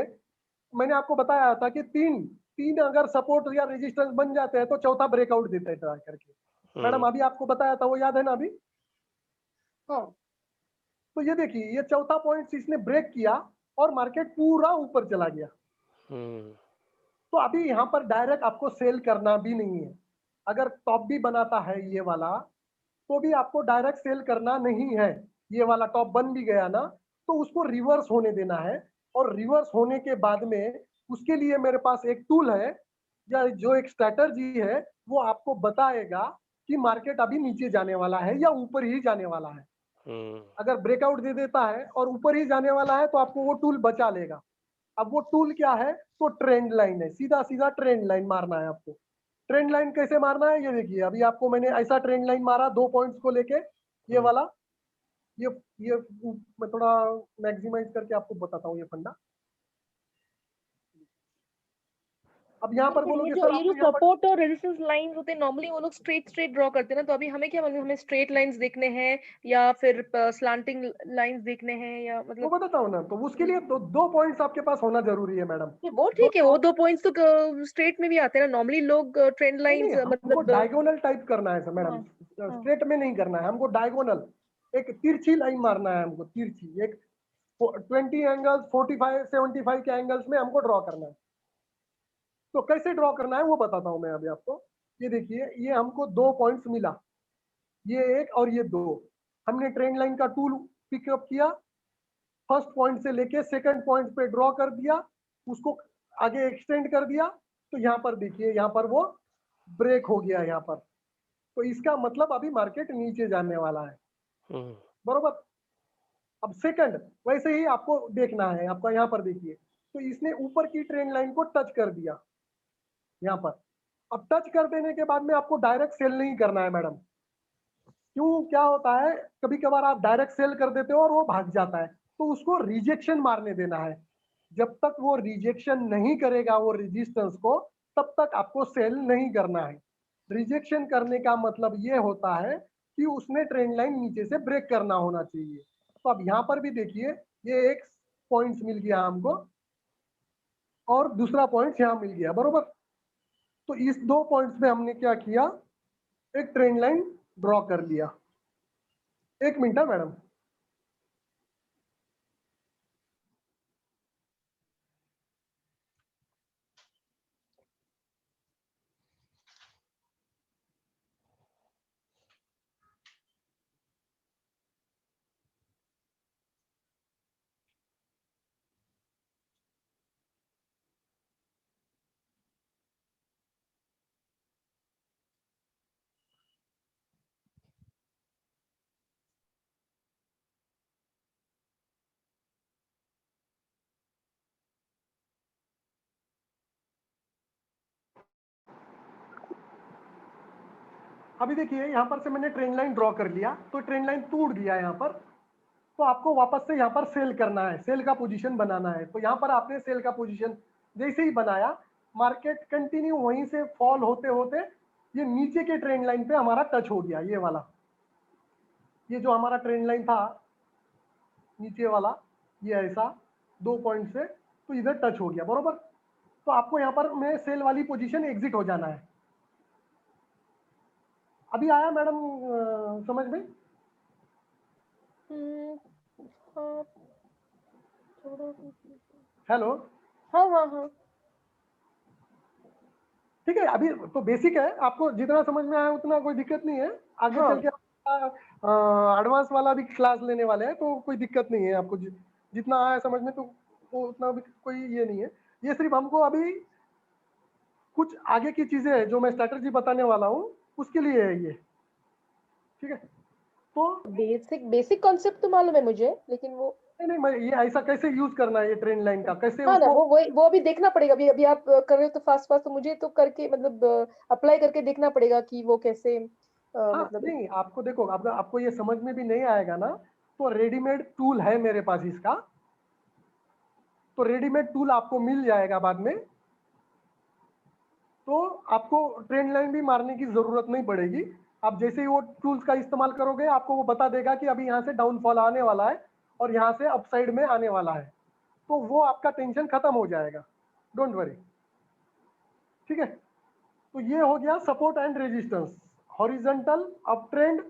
मैंने आपको बताया था कि तीन तीन अगर सपोर्ट या रेजिस्टेंस बन जाते हैं तो चौथा ब्रेकआउट देता है ट्राई करके। मैडम अभी आपको बताया था, वो याद है ना अभी? हाँ तो ये देखिए, ये चौथा पॉइंट इसने ब्रेक किया और मार्केट पूरा ऊपर चला गया। तो अभी यहाँ पर डायरेक्ट आपको सेल करना भी नहीं है। अगर टॉप भी बनाता है ये वाला, तो भी आपको डायरेक्ट सेल करना नहीं है। ये वाला टॉप बन भी गया ना, तो उसको रिवर्स होने देना है। और रिवर्स होने के बाद में उसके लिए मेरे पास एक टूल है, या जो एक स्ट्रैटेजी है, वो आपको बताएगा कि मार्केट अभी नीचे जाने वाला है या ऊपर ही जाने वाला है। अगर ब्रेकआउट दे देता है और ऊपर ही जाने वाला है तो आपको वो टूल बचा लेगा। अब वो टूल क्या है? तो ट्रेंड लाइन है, सीधा सीधा ट्रेंड लाइन मारना है आपको। ट्रेंड लाइन कैसे मारना है ये देखिए, अभी आपको मैंने ऐसा ट्रेंड लाइन मारा 2 पॉइंट्स को लेके, ये वाला। ये मैं थोड़ा मैक्सिमाइज करके आपको बताता हूँ ये फंडा। अब यहाँ पर बोलोगे सर ये जो आपको यहाँ पर, सपोर्ट और रेजिस्टेंस लाइंस होते हैं नॉर्मली वो लोग स्ट्रेट ड्रॉ करते हैं ना, तो अभी हमें क्या मालूम हमें स्ट्रेट लाइंस देखने हैं या फिर स्लांटिंग लाइंस देखने हैं या वो मतलब बताता हूँ ना, तो उसके लिए तो 2 पॉइंट्स आपके पास होना जरूरी है मैडम। वो ठीक है, वो 2 पॉइंट्स तो स्ट्रेट में भी आते हैं ना नॉर्मली लोग ट्रेंड नहीं लाइंस नहीं, हमको मतलब डायगोनल टाइप करना है सर मैडम, हाँ हाँ स्ट्रेट में नहीं करना है हमको, डायगोनल एक तिरछी लाइन मारना है हमको, तिरछी एक 20 एंगल्स 45 75 के एंगल्स में हमको ड्रॉ करना है। तो कैसे ड्रॉ करना है वो बताता हूँ मैं अभी आपको। ये देखिए, ये हमको 2 पॉइंट्स मिला, ये एक और ये 2। हमने ट्रेंड लाइन का टूल पिकअप किया, फर्स्ट पॉइंट से लेके सेकंड पॉइंट पे ड्रॉ कर दिया, उसको आगे एक्सटेंड कर दिया। तो यहाँ पर देखिए, यहाँ पर वो ब्रेक हो गया यहाँ पर। तो इसका मतलब अभी मार्केट नीचे जाने वाला है, बरोबर। अब सेकंड वैसे ही आपको देखना है, आपका यहाँ पर देखिए, तो इसने ऊपर की ट्रेंड लाइन को टच कर दिया यहाँ पर। अब टच कर देने के बाद में आपको डायरेक्ट सेल नहीं करना है मैडम। क्यों, क्या होता है, कभी कभार आप डायरेक्ट सेल कर देते हो और वो भाग जाता है, तो उसको रिजेक्शन मारने देना है। जब तक वो रिजेक्शन नहीं करेगा वो रेजिस्टेंस को, तब तक आपको सेल नहीं करना है। रिजेक्शन करने का मतलब ये होता है कि उसने ट्रेंड लाइन नीचे से ब्रेक करना होना चाहिए। तो अब यहाँ पर भी देखिए, ये एक पॉइंट्स मिल गया हमको और दूसरा पॉइंट यहाँ मिल गया, बरोबर। तो इस 2 पॉइंट्स पे हमने क्या किया, एक ट्रेंड लाइन ड्रॉ कर लिया। एक मिनट है मैडम। अभी देखिए, यहाँ पर से मैंने ट्रेंड लाइन ड्रॉ कर लिया, तो ट्रेंड लाइन टूट गया यहाँ पर। तो आपको वापस से यहाँ पर सेल करना है, सेल का पोजीशन बनाना है। तो यहाँ पर आपने सेल का पोजीशन जैसे ही बनाया, मार्केट कंटिन्यू वहीं से फॉल होते होते ये नीचे के ट्रेंड लाइन पे हमारा टच हो गया, ये वाला, ये जो हमारा ट्रेंड लाइन था नीचे वाला, ये ऐसा 2 पॉइंट से तो इधर टच हो गया, बरोबर। तो आपको यहाँ पर में सेल वाली पोजीशन एग्जिट हो जाना है। अभी आया मैडम समझ में? हाँ थोड़ा हेलो, हाँ हाँ हाँ ठीक है। अभी तो बेसिक है, आपको जितना समझ में आया उतना कोई दिक्कत नहीं है। आगे हाँ चल के एडवांस वाला भी क्लास लेने वाले हैं, तो कोई दिक्कत नहीं है आपको। जितना आया समझ में, तो उतना भी कोई ये नहीं है। ये सिर्फ हमको अभी कुछ आगे की चीजें हैं जो मैं स्ट्रैटेजी बताने वाला हूँ, उसके लिए है ये, ठीक है। तो बेसिक बेसिक कॉन्सेप्ट तो मालूम है मुझे, लेकिन वो नहीं, मैं ये ऐसा कैसे यूज करना है ये ट्रेंड लाइन का, कैसे हाँ ना, उसको, वो अभी देखना पड़ेगा। अभी अभी आप कर रहे हो तो फास्ट फास्ट, तो मुझे तो करके मतलब अप्लाई करके देखना पड़ेगा कि वो कैसे हाँ मतलब नहीं, आपको देखो, आपको ये समझ में भी नहीं आएगा ना, तो रेडीमेड टूल है मेरे पास इसका, तो रेडीमेड टूल आपको मिल जाएगा बाद में। तो आपको ट्रेंड लाइन भी मारने की जरूरत नहीं पड़ेगी। आप जैसे ही वो टूल्स का इस्तेमाल करोगे आपको वो बता देगा कि अभी यहाँ से डाउनफॉल आने वाला है और यहाँ से अपसाइड में आने वाला है, तो वो आपका टेंशन खत्म हो जाएगा, डोंट वरी। ठीक है, तो ये हो गया support and resistance, horizontal, up trend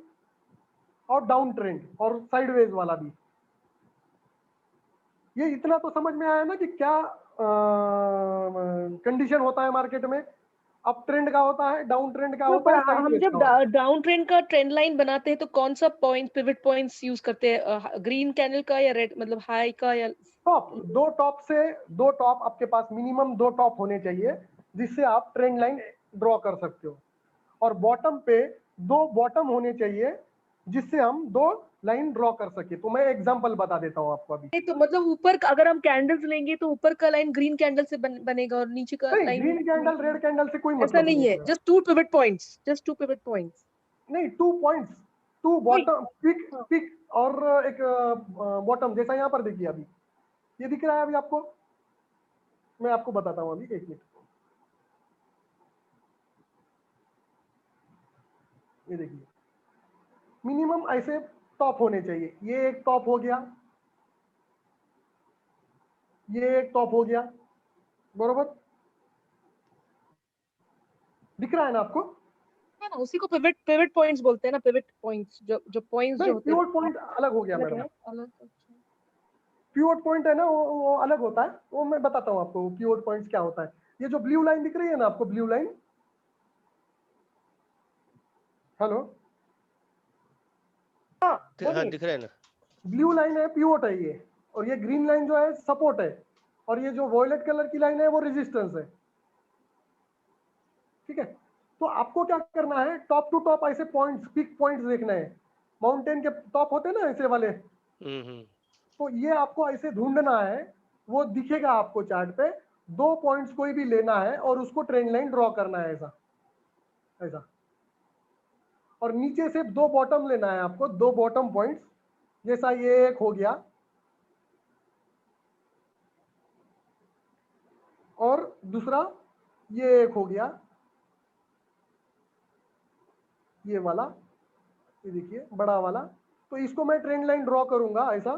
और डाउन ट्रेंड और साइडवेज वाला भी। ये इतना तो समझ में आया ना कि क्या कंडीशन होता है मार्केट में, अप ट्रेंड का होता है, डाउन ट्रेंड का तो होता है, हम साइडवेज जब का होता है। डाउन ट्रेंड का ट्रेंड लाइन बनाते हैं तो कौन सा पॉइंट, पिवट पॉइंट्स यूज करते हैं, ग्रीन कैंडल का या रेड, मतलब हाई का या टॉप, दो टॉप आपके पास मिनिमम 2 टॉप होने चाहिए जिससे आप ट्रेंड लाइन ड्रॉ कर सकते हो, और बॉटम पे 2 बॉटम होने चाहिए जिससे हम 2 लाइन ड्रॉ कर सके। तो मैं एग्जांपल बता देता हूं आपको अभी। नहीं, तो मतलब ऊपर अगर हम कैंडल्स लेंगे तो ऊपर का लाइन ग्रीन कैंडल से बनेगा और नीचे का नहीं, line, green candle red candle से कोई ऐसा मतलब नहीं है, है। Just two pivot points, just two pivot points. नहीं, 2 पॉइंट्स, 2 वही, बॉटम, पिक हाँ। पिक और एक बॉटम, जैसा यहाँ पर देखिए अभी ये दिख रहा है अभी आपको, मैं आपको बताता हूँ अभी, 1 मिनट। ये देखिए मिनिमम ऐसे टॉप होने चाहिए, ये एक टॉप हो गया, ये एक टॉप हो गया, बरोबर दिख रहा है ना आपको? है ना, उसी को पिवट पिवट पॉइंट्स बोलते हैं ना, पिवट पॉइंट्स, जो जो पॉइंट्स जो नहीं, होते हैं। पिवट पॉइंट अलग हो गया अलग मैडम। है, अलग, अच्छा। पिवट पॉइंट है ना, वो अलग होता है, वो मैं बताता हूँ आपको पिवट पॉइंट्स क्या होता है। ये जो ब्लू लाइन दिख रही है ना आपको, ब्लू लाइन, हेलो, हाँ, हाँ बोलिए। दिख रहा है ना। ब्लू लाइन है पिवट है ये, और ये ग्रीन लाइन जो है सपोर्ट है, और ये जो वॉयलेट कलर की लाइन है वो रेजिस्टेंस है। ठीक है, तो आपको क्या करना है, टॉप टू टॉप ऐसे पॉइंट्स, पिक पॉइंट्स देखना है। माउंटेन के टॉप होते हैं ना ऐसे वाले, हम्म। तो ये आपको ऐसे ढूंढना है, वो दिखेगा आपको चार्ट पे। 2 पॉइंट्स कोई भी लेना है और उसको ट्रेंड लाइन ड्रॉ करना है, ऐसा ऐसा, और नीचे से 2 बॉटम लेना है आपको, 2 बॉटम पॉइंट्स, जैसा ये एक हो गया और दूसरा ये एक हो गया, ये वाला, ये देखिए बड़ा वाला। तो इसको मैं ट्रेंड लाइन ड्रॉ करूंगा ऐसा।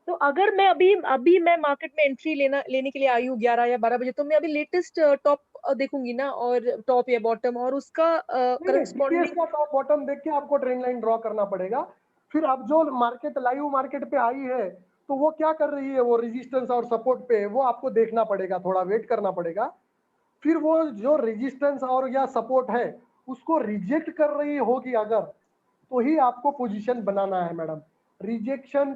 तो अगर मैं अभी अभी मैं मार्केट में एंट्री लेने के लिए आई हूँ 11 या 12 बजे, तो मैं अभी लेटेस्ट टॉप देखूंगी ना, और टॉप या बॉटम, और उसका नहीं नहीं, बीटीएस करस्पॉन्डिंग। का टॉप बॉटम देख के आपको ट्रेंड लाइन ड्रॉ करना पड़ेगा। फिर अब जो मार्केट लाइव मार्केट पे आई है तो वो क्या कर रही है, वो रेजिस्टेंस और सपोर्ट पे, वो आपको देखना पड़ेगा, थोड़ा वेट करना पड़ेगा। फिर वो जो रेजिस्टेंस और या सपोर्ट है उसको रिजेक्ट कर रही होगी अगर, तो ही आपको पोजीशन बनाना है मैडम। रिजेक्शन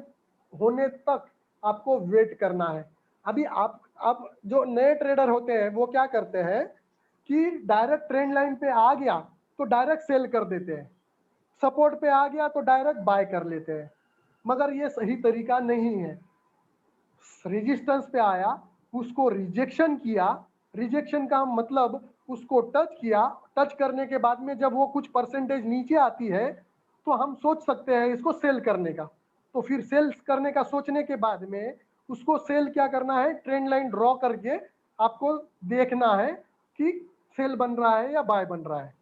होने तक आपको वेट करना है। अभी आप जो नए ट्रेडर होते हैं वो क्या करते हैं कि डायरेक्ट ट्रेंड लाइन पे आ गया तो डायरेक्ट सेल कर देते हैं, सपोर्ट पे आ गया तो डायरेक्ट बाय कर लेते हैं, मगर ये सही तरीका नहीं है। रेजिस्टेंस पे आया, उसको रिजेक्शन किया, रिजेक्शन का मतलब उसको टच किया, टच करने के बाद में जब वो कुछ परसेंटेज नीचे आती है तो हम सोच सकते हैं इसको सेल करने का। तो फिर सेल करने का सोचने के बाद में उसको सेल क्या करना है, ट्रेंड लाइन ड्रॉ करके आपको देखना है कि सेल बन रहा है या बाय बन रहा है।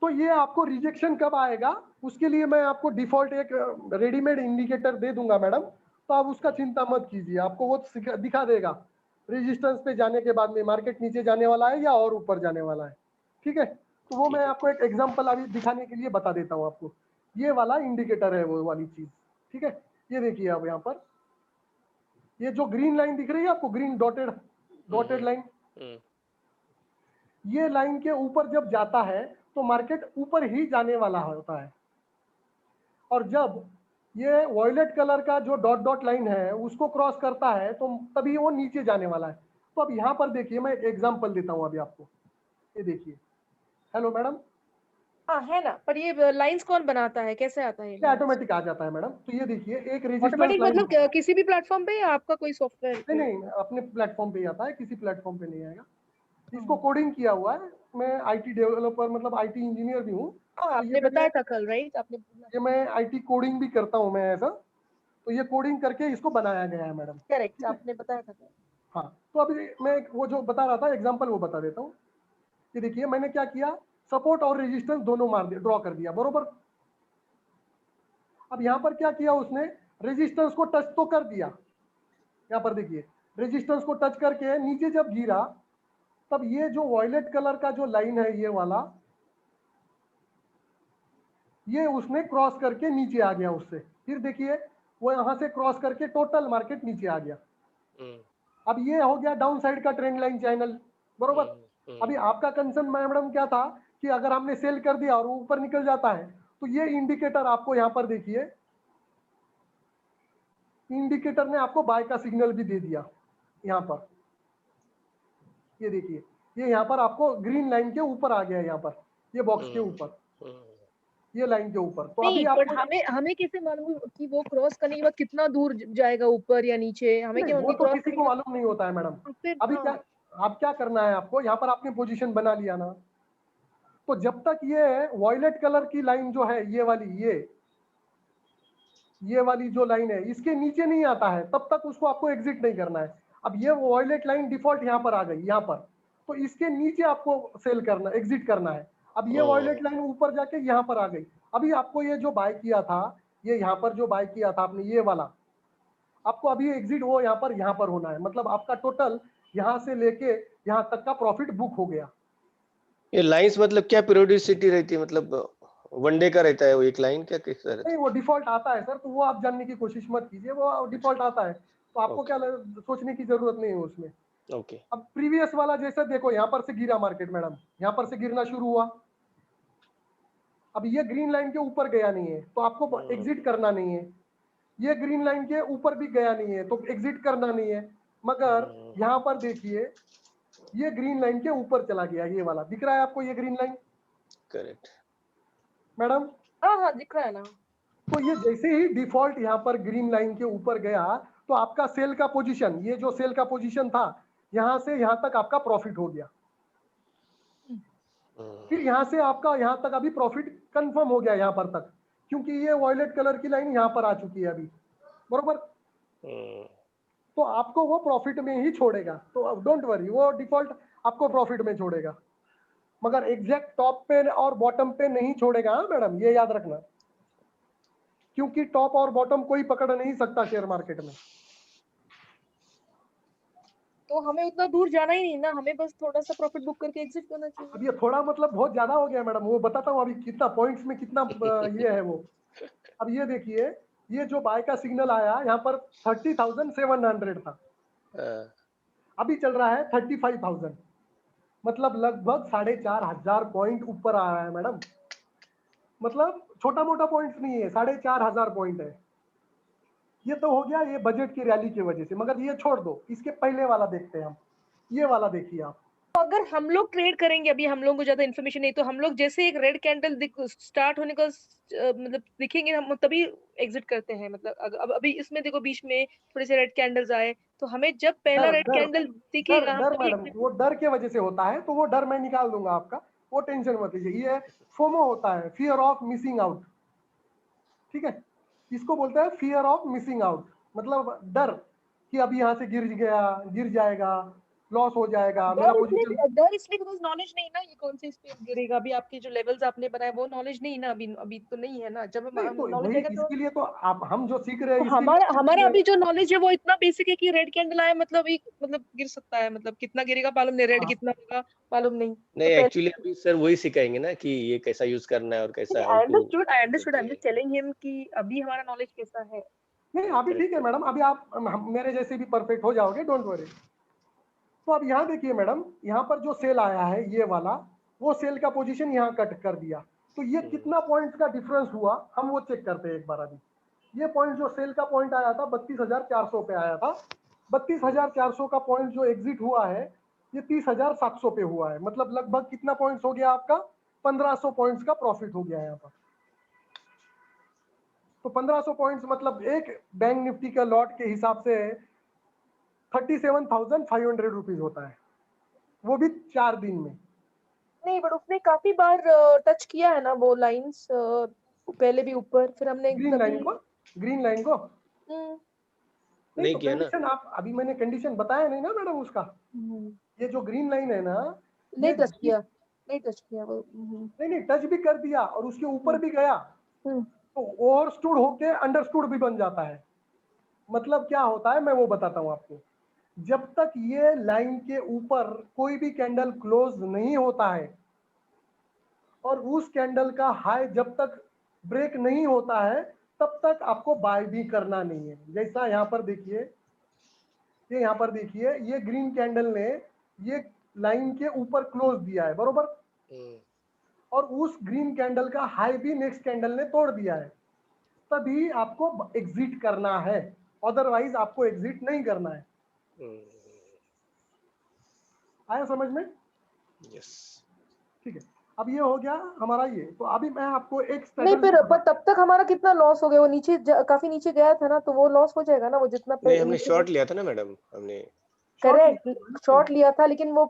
तो ये आपको रिजेक्शन कब आएगा, उसके लिए मैं आपको डिफॉल्ट एक रेडीमेड इंडिकेटर दे दूंगा मैडम, तो आप उसका चिंता मत कीजिए, आपको वो दिखा देगा रेजिस्टेंस पे जाने के बाद में मार्केट नीचे जाने वाला है या और ऊपर जाने वाला है। ठीक है, तो वो ठीक मैं है आपको एक एग्जांपल अभी दिखाने के लिए बता देता हूँ आपको। ये वाला इंडिकेटर है वो वाली चीज। ठीक है, ये देखिए आप यहाँ पर, ये जो ग्रीन लाइन दिख रही है आपको, ग्रीन डॉटेड डॉटेड लाइन, हम्म। ये लाइन के ऊपर जब जाता है तो मार्केट ऊपर ही जाने वाला होता है, और जब ये वॉयलेट कलर का जो डॉट डॉट लाइन है उसको क्रॉस करता है तो तभी वो नीचे जाने वाला है। तो अब यहाँ पर देखिए, मैं एक एग्जांपल देता हूँ अभी आपको, ये देखिए। हेलो मैडम, हाँ है ना, पर ये लाइंस कौन बनाता है, कैसे आता है ये ये लाइंस? ऑटोमेटिक आ जाता है मैडम। तो ये देखिए एक रेजिस्टेंस ऑटोमेटिक लाइन, मतलब किसी भी प्लेटफॉर्म पे या आपका कोई सॉफ्टवेयर नहीं पे? नहीं, अपने प्लेटफॉर्म पे ही आता है, किसी प्लेटफॉर्म पे नहीं आएगा। इसको हाँ कोडिंग किया हुआ है, मैं आईटी डेवलपर मतलब आईटी इंजीनियर भी हूँ। हाँ, तो ये आपने मैंने, बताया था कल, राइट, आपने बोला ये था। मैं आईटी कोडिंग भी करता हूँ मैं ऐसा, तो ये कोडिंग करके इसको बनाया गया है मैडम। करेक्ट, ठीक है, आपने बताया था कल। हाँ, तो अभी मैं वो जो बता रहा था एग्जांपल वो बता देता हूँ। ये देखिए मैंने क्या किया, सपोर्ट और रेजिस्टेंस दोनों मार दिया, ड्रॉ कर दिया, बरोबर। अब यहाँ पर क्या किया उसने, रेजिस्टेंस को टच तो कर दिया, यहाँ पर देखिए रेजिस्टेंस को टच करके नीचे जब गिरा, तब ये जो वॉयलेट कलर का जो लाइन है ये वाला, ये उसने क्रॉस करके नीचे आ गया उससे। फिर देखिए वो यहाँ से क्रॉस करके टोटल मार्केट नीचे आ गया। अब ये हो गया डाउन साइड का ट्रेंड लाइन चैनल, बरोबर। अभी आपका कंसर्न मैडम क्या था कि अगर हमने सेल कर दिया और वो ऊपर निकल जाता है, तो ये इंडिकेटर आपको यहाँ पर देखिए, इंडिकेटर ने आपको बाय का सिग्नल भी दे दिया यहाँ पर। ये देखिए ये यहाँ पर आपको ग्रीन लाइन के ऊपर आ गया, यहाँ पर ये बॉक्स के ऊपर, ये लाइन के ऊपर। तो नहीं, अभी पर आपको हमें कैसे मालूम कि वो क्रॉस करने के बाद कितना दूर जाएगा, ऊपर या नीचे? हमें नहीं, क्या वो मालूम तो क्रॉस किसी करने को के बाद? मालूम नहीं होता है मैडम। फिर अभी क्या आप क्या करना है आपको, यहाँ पर आपने पोजीशन बना लिया ना, तो जब तक ये वॉयलेट कलर की लाइन जो है ये वाली, ये वाली जो लाइन है इसके नीचे नहीं आता है, तब तक उसको आपको एग्जिट नहीं करना है। अब ये वॉयलेट लाइन डिफॉल्ट यहाँ पर आ गई, यहाँ पर, तो इसके नीचे आपको सेल करना, एग्जिट करना है। अब ये वॉयलेट लाइन ऊपर जाके यहाँ पर आ गई। अभी आपको ये जो बाय किया था, ये यहाँ पर जो बाय किया था आपने ये वाला, आपको अभी एग्जिट वो यहाँ पर होना है। मतलब आपका टोटल यहाँ से लेके यहाँ तक का प्रॉफिट बुक हो गया। ये लाइंस मतलब क्या पीरियोडिसिटी रहती है, मतलब वनडे का रहता है वो एक लाइन, क्या किस तरह? नहीं, वो डिफॉल्ट आता है सर, तो वो आप जानने की कोशिश मत कीजिए, वो डिफॉल्ट आता है, तो आपको क्या सोचने की जरूरत नहीं है उसमें। ओके। अब प्रीवियस वाला जैसे देखो, यहाँ पर से गिरा मार्केट मैडम, यहाँ पर से गिरना शुरू हुआ, अब ये ग्रीन लाइन के ऊपर गया नहीं है तो आपको एग्जिट करना नहीं है। ये ग्रीन लाइन के ऊपर भी गया नहीं है तो एग्जिट करना नहीं है। मगर यहाँ पर देखिए ये ग्रीन लाइन के ऊपर चला गया, ये वाला दिख रहा है आपको, ये ग्रीन लाइन। करेक्ट मैडम हाँ दिख रहा है ना। तो ये जैसे ही डिफॉल्ट यहाँ पर ग्रीन लाइन के ऊपर गया, तो आपका सेल का पोजीशन, ये जो सेल का पोजीशन था, यहाँ से यहाँ तक आपका प्रॉफिट हो गया। फिर यहाँ से आपका यहाँ तक अभी प्रॉफिट कंफर्म हो गया यहाँ पर तक, क्योंकि ये वॉयलेट कलर की लाइन यहाँ पर आ चुकी है अभी, बरोबर। तो आपको वो प्रॉफिट में ही छोड़ेगा, तो डोंट वरी, वो डिफॉल्ट आपको प्रॉफिट में छोड़ेगा, मगर एग्जैक्ट टॉप पे और बॉटम पे नहीं छोड़ेगा। हाँ मैडम, ये याद रखना, क्योंकि टॉप और बॉटम कोई पकड़ नहीं सकता शेयर मार्केट में। तो हमें उतना दूर जाना ही नहीं ना, हमें बस थोड़ा सा प्रॉफिट बुक करके एग्जिट करना चाहिए। अब ये थोड़ा मतलब बहुत ज्यादा हो गया मैडम, वो बताता हूँ अभी कितना पॉइंट्स में कितना ये है वो। अब ये देखिए, ये जो बाय का सिग्नल आया यहाँ पर 30,700 था, अभी चल रहा है 35,000, मतलब लगभग 4,500 पॉइंट ऊपर आ रहा है मैडम। मतलब छोटा मोटा पॉइंट्स नहीं है, 4,500 पॉइंट है। ये तो हो गया ये बजट की रैली की वजह से, मगर ये छोड़ दो, इसके पहले वाला देखते हैं हम। ये वाला देखिए आप, तो अगर हम लोग ट्रेड करेंगे, अभी हम लोगों को ज्यादा इन्फॉर्मेशन नहीं, तो हम लोग जैसे एक रेड कैंडल स्टार्ट होने का मतलब दिखेंगे, हम तभी एग्जिट करते हैं। मतलब अब अभी इसमें देखो बीच में थोड़े से रेड कैंडल्स आए, तो हमें जब पहला रेड कैंडल दिखेगा हम तभी मैडम वो डर के वजह से होता है, तो वो डर मैं निकाल दूंगा आपका, वो टेंशन मत लीजिए। ये फोमो होता है, फियर ऑफ मिसिंग आउट, ठीक है, इसको बोलते हैं फियर ऑफ मिसिंग आउट, मतलब डर कि अभी यहाँ से गिर जाएगा, लॉस हो जाएगा मेरा पोजीशन। डर इसलिए बिकॉज नॉलेज नहीं ना, ये कौन से इस पे गिरेगा। अभी आपके जो लेवल्स आपने बनाए वो नॉलेज नहीं ना, अभी तो नहीं है ना। जब नहीं, तो नॉलेज वही आएगा तो इसके लिए तो आप, हम जो सीख रहे हैं इसके हमारा लिए अभी जो नॉलेज है वो इतना बेसिक है कि रेड कैंडल आया मतलब गिर सकता है, मतलब कितना गिरेगा मालूम नहीं, रेड कितना होगा मालूम नहीं। नहीं, एक्चुअली अभी सर वही सिखाएंगे ना कि ये कैसा यूज करना है और कैसा I understood I am just telling him कि अभी हमारा नॉलेज कैसा है। नहीं, अभी ठीक है मैडम, अभी आप मेरे जैसे भी परफेक्ट हो जाओगे, डोंट वरी। तो अब यहाँ देखिए मैडम, यहाँ पर जो सेल आया है ये वाला, वो सेल का पोजीशन यहाँ कट कर दिया, तो ये कितना पॉइंट्स का डिफरेंस हुआ हम वो चेक करते हैं एक बार। अभी ये पॉइंट जो सेल का पॉइंट आया था 32,400 पे आया था, 32,400 का पॉइंट जो एग्जिट हुआ है ये 30,700 पे हुआ है। मतलब लगभग कितना पॉइंट्स हो गया आपका, 1,500 पॉइंट्स का प्रॉफिट हो गया यहाँ पर। तो 1,500 पॉइंट्स मतलब एक बैंक निफ्टी का लॉट के हिसाब से 37,500 रुपीज होता है, वो भी 4 दिन में। नहीं, बट उसने काफी बार टच किया है ना वो लाइंस, पहले भी ऊपर, फिर हमने ग्रीन लाइन को नहीं तो किया ना। कंडीशन आप, अभी मैंने कंडीशन बताया नहीं ना मैडम उसका। ये जो ग्रीन लाइन है ना, नहीं ये टच किया। नहीं टच किया वो। नहीं टच भी कर दिया और उसके ऊपर भी गया हम्म। तो ओवरस्टूड होके अंडरस्टूड भी बन जाता है। मतलब क्या होता है मैं वो बताता हूँ आपको। जब तक ये लाइन के ऊपर कोई भी कैंडल क्लोज नहीं होता है और उस कैंडल का हाई जब तक ब्रेक नहीं होता है तब तक आपको बाय भी करना नहीं है। जैसा यहाँ पर देखिए, ये यहाँ पर देखिए, ये ग्रीन कैंडल ने ये लाइन के ऊपर क्लोज दिया है बरोबर, और उस ग्रीन कैंडल का हाई भी नेक्स्ट कैंडल ने तोड़ दिया है, तभी आपको एग्जिट करना है, अदरवाइज आपको एग्जिट नहीं करना है। आया समझ में? यस। ठीक है, अब ये हो गया हमारा ये। तो अभी मैं आपको एक नहीं स्ट्रेटजी पर तब तक हमारा कितना लॉस हो गया? वो नीचे काफी नीचे गया था ना, तो वो लॉस हो जाएगा ना वो जितना नहीं हमने शॉर्ट लिया था ना मैडम, हमने करेक्ट शॉर्ट लिया था, लेकिन वो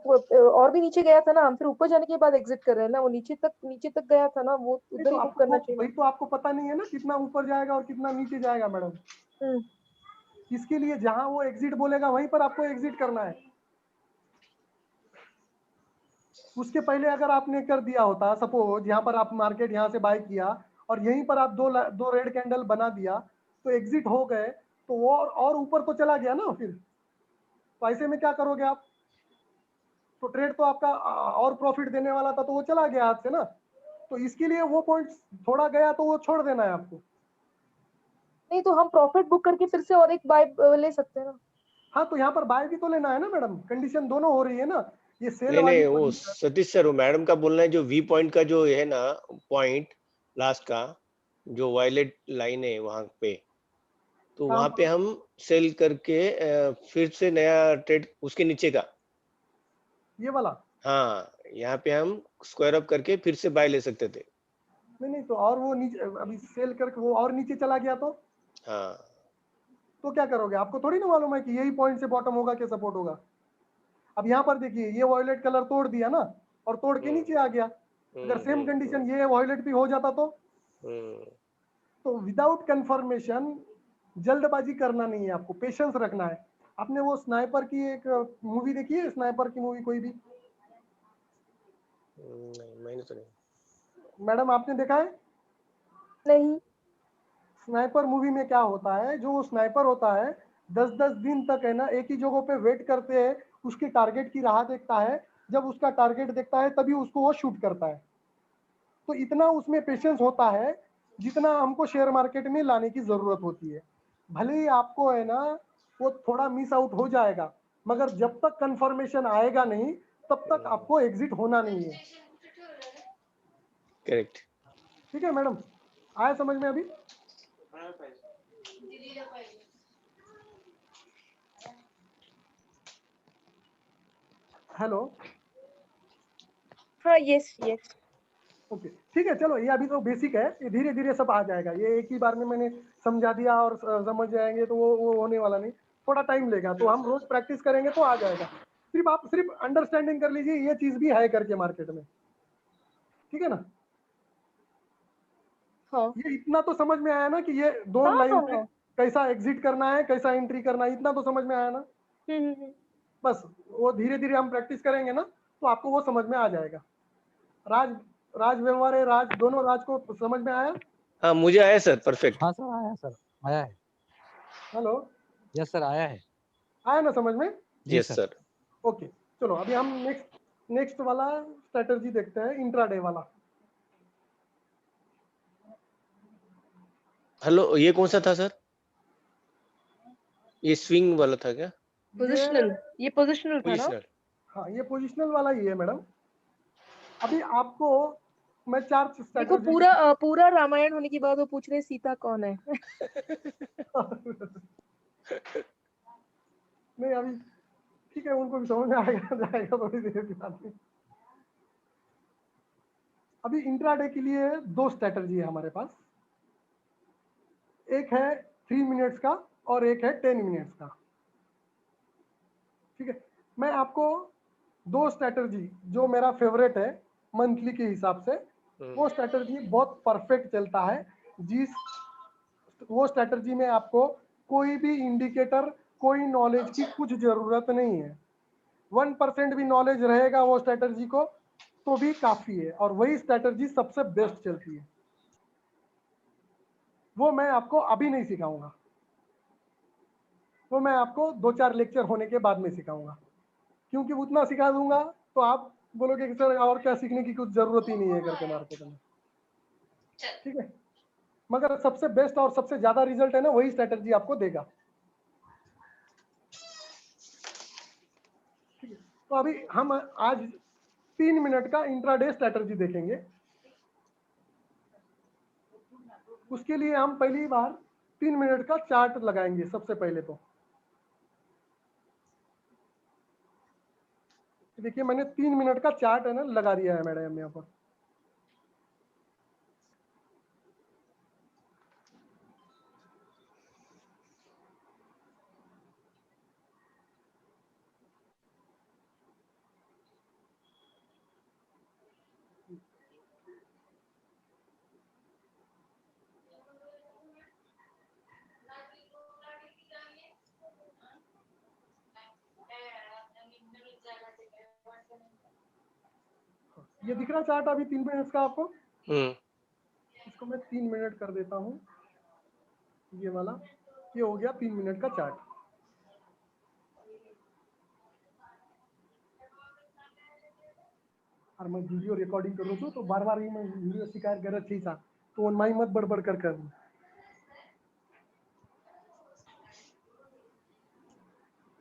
और भी नीचे गया था ना, हम फिर ऊपर जाने के बाद एग्जिट कर रहे हैं ना, वो नीचे तक गया था ना, वो उधर ही बुक करना चाहिए। वही तो आपको पता नहीं है ना कितना ऊपर जाएगा और कितना नीचे जाएगा मैडम। इसके लिए जहां वो एग्जिट बोलेगा वहीं पर आपको एग्जिट करना है। उसके पहले अगर आपने कर दिया होता, सपोज यहाँ पर आप मार्केट यहाँ से बाय किया और यहीं पर आप दो रेड कैंडल बना दिया तो एग्जिट हो गए, तो वो और ऊपर तो चला गया ना। फिर तो ऐसे में क्या करोगे आप? तो ट्रेड तो आपका और प्रॉफिट देने वाला था तो वो चला गया हाथ से ना। तो इसके लिए वो पॉइंट थोड़ा गया तो वो छोड़ देना है आपको। नहीं तो हम प्रॉफिट बुक करके फिर से और एक बाय ले सकते हैं ना। हाँ तो यहाँ पर बाय भी तो लेना है ना मैडम, कंडीशन दोनों हो रही है ना। ये सेल नहीं वाली नहीं वो सतीश सर, वो मैडम का बोलना है जो वी पॉइंट का जो है ना पॉइंट लास्ट का जो वायलेट लाइन है वहां पे, तो वहां पे हम सेल करके फिर से नया ट्रेड उसके नीचे का ये वाला। हाँ यहाँ पे हम स्क्वायर अप करके फिर से बाय ले सकते थे। नहीं तो और वो नीचे अभी सेल करके वो और नीचे चला गया हाँ तो क्या करोगे? आपको थोड़ी ना मालूम है कि यही पॉइंट से बॉटम होगा कि सपोर्ट होगा। अब यहाँ पर देखिए ये वॉयलेट कलर तोड़ दिया ना और तोड़ के नीचे आ गया। अगर सेम कंडीशन ये वॉयलेट भी हो जाता तो विदाउट कंफर्मेशन जल्दबाजी करना नहीं है, आपको पेशेंस रखना है। आपने वो स्नाइपर की एक मूवी देखी है? स्नाइपर की मूवी कोई भी? नहीं मैंने तो नहीं। मैडम आपने देखा है? नहीं। स्नाइपर मूवी में क्या होता है, जो स्नाइपर होता है 10-10 दिन तक है ना एक ही जगह पे वेट करते हैं, उसके टारगेट की राह देखता है, जब उसका टारगेट देखता है तभी उसको वो शूट करता है। तो इतना उसमें पेशेंस होता है जितना हमको शेयर मार्केट में लाने की जरूरत होती है। भले ही आपको है ना वो थोड़ा मिस आउट हो जाएगा, मगर जब तक कंफर्मेशन आएगा नहीं तब तक आपको एग्जिट होना नहीं है। करेक्ट। ठीक है मैडम, आया समझ में अभी? हेलो। हाँ यस यस। ओके ठीक है, चलो ये अभी तो बेसिक है, ये धीरे धीरे सब आ जाएगा। ये एक ही बार में मैंने समझा दिया और समझ जाएंगे तो वो होने वाला नहीं, थोड़ा टाइम लेगा। तो हम रोज प्रैक्टिस करेंगे तो आ जाएगा। सिर्फ आप सिर्फ अंडरस्टैंडिंग कर लीजिए ये चीज भी है करके मार्केट में, ठीक है ना? हाँ ये इतना तो समझ में आया ना कि ये दो हाँ लाइन हाँ। कैसा एग्जिट करना है, कैसा एंट्री करना है, इतना तो समझ में आया ना? बस वो धीरे धीरे हम प्रैक्टिस करेंगे ना तो आपको वो समझ में आ जाएगा। राज व्यवहार है, राज दोनों राज को समझ में आया? हाँ मुझे आया सर, परफेक्ट। हाँ सर आया, सर आया है। हेलो। यस सर आया है। आया ना समझ में? Yes sir. ओके चलो अभी हम नेक्स्ट वाला स्ट्रेटजी देखते हैं, इंट्राडे वाला। हेलो ये कौन सा था सर? ये स्विंग वाला था क्या? पोजिशनल, ये पोजिशनल था ना? पोजिशनल। हाँ ये पोजिशनल वाला ही है मैडम। अभी आपको मैं 4 देखो स्ट्रेटजी पूरा रामायण होने के बाद वो पूछ रहे सीता कौन है। नहीं अभी ठीक है, उनको भी समझ में आएगा जाएगा थोड़ी देर के बाद में। अभी इंट्राडे के लिए 2 स्ट्रेटजी है हमारे पास, एक है 3 मिनट्स का और एक है 10 मिनट्स का। ठीक है, मैं आपको 2 स्ट्रेटजी जो मेरा फेवरेट है मंथली के हिसाब से, वो स्ट्रेटजी बहुत परफेक्ट चलता है। वो स्ट्रेटजी में आपको कोई भी इंडिकेटर, कोई नॉलेज की कुछ जरूरत नहीं है। 1% भी नॉलेज रहेगा वो स्ट्रेटजी को तो भी काफी है, और वही स्ट्रेटजी सबसे बेस्ट चलती है। वो मैं आपको अभी नहीं सिखाऊंगा, वो मैं आपको 2-4 लेक्चर होने के बाद में सिखाऊंगा, क्योंकि उतना सिखा दूंगा तो आप बोलोगे कि सर और क्या सीखने की कुछ जरूरत ही नहीं है करके मार्केट में। ठीक है, मगर सबसे बेस्ट और सबसे ज्यादा रिजल्ट है ना, वही स्ट्रेटजी आपको देगा। ठीक है, तो अभी हम आज 3 मिनट का इंट्राडे स्ट्रेटजी देखेंगे। उसके लिए हम पहली बार 3 मिनट का चार्ट लगाएंगे सबसे पहले। तो देखिए मैंने 3 मिनट का चार्ट है ना लगा दिया है मैडम यहाँ पर। ये दिख रहा चार्ट अभी 3 मिनट का आपको? इसको मैं 3 मिनट कर देता हूँ, ये वाला। ये हो गया 3 मिनट का चार्ट। और मैं वीडियो रिकॉर्डिंग कर रहा हूँ तो बार बार ही मैं वीडियो शिकायत कर रहा था, तो माई मत बड़बड़ कर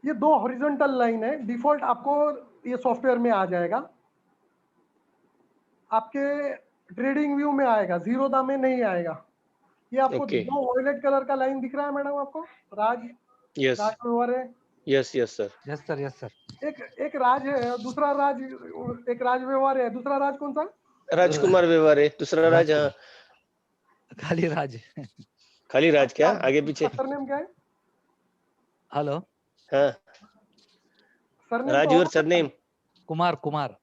ये 2 हॉरिजॉन्टल लाइन है। डिफॉल्ट आपको ये सॉफ्टवेयर में आ जाएगा, आपके ट्रेडिंग व्यू में आएगा, जीरोधा में नहीं आएगा। ये आपको Okay. 2 वॉयलेट कलर का लाइन दिख रहा है मैडम आपको? राज Yes. राज व्यवहार है। Yes, yes, sir. Yes sir, yes sir. एक राज है, दूसरा राज, एक राज व्यवहार है, दूसरा राज कौन सा? राजकुमार व्यवहार है, दूसरा राज। हाँ, खाली राज। खाली राज क्या? आगे पीछे? सरनेम क्या है? हेलो, हाँ, सरनेम राज तो योर होगा। सरनेम। कुमार कुमार।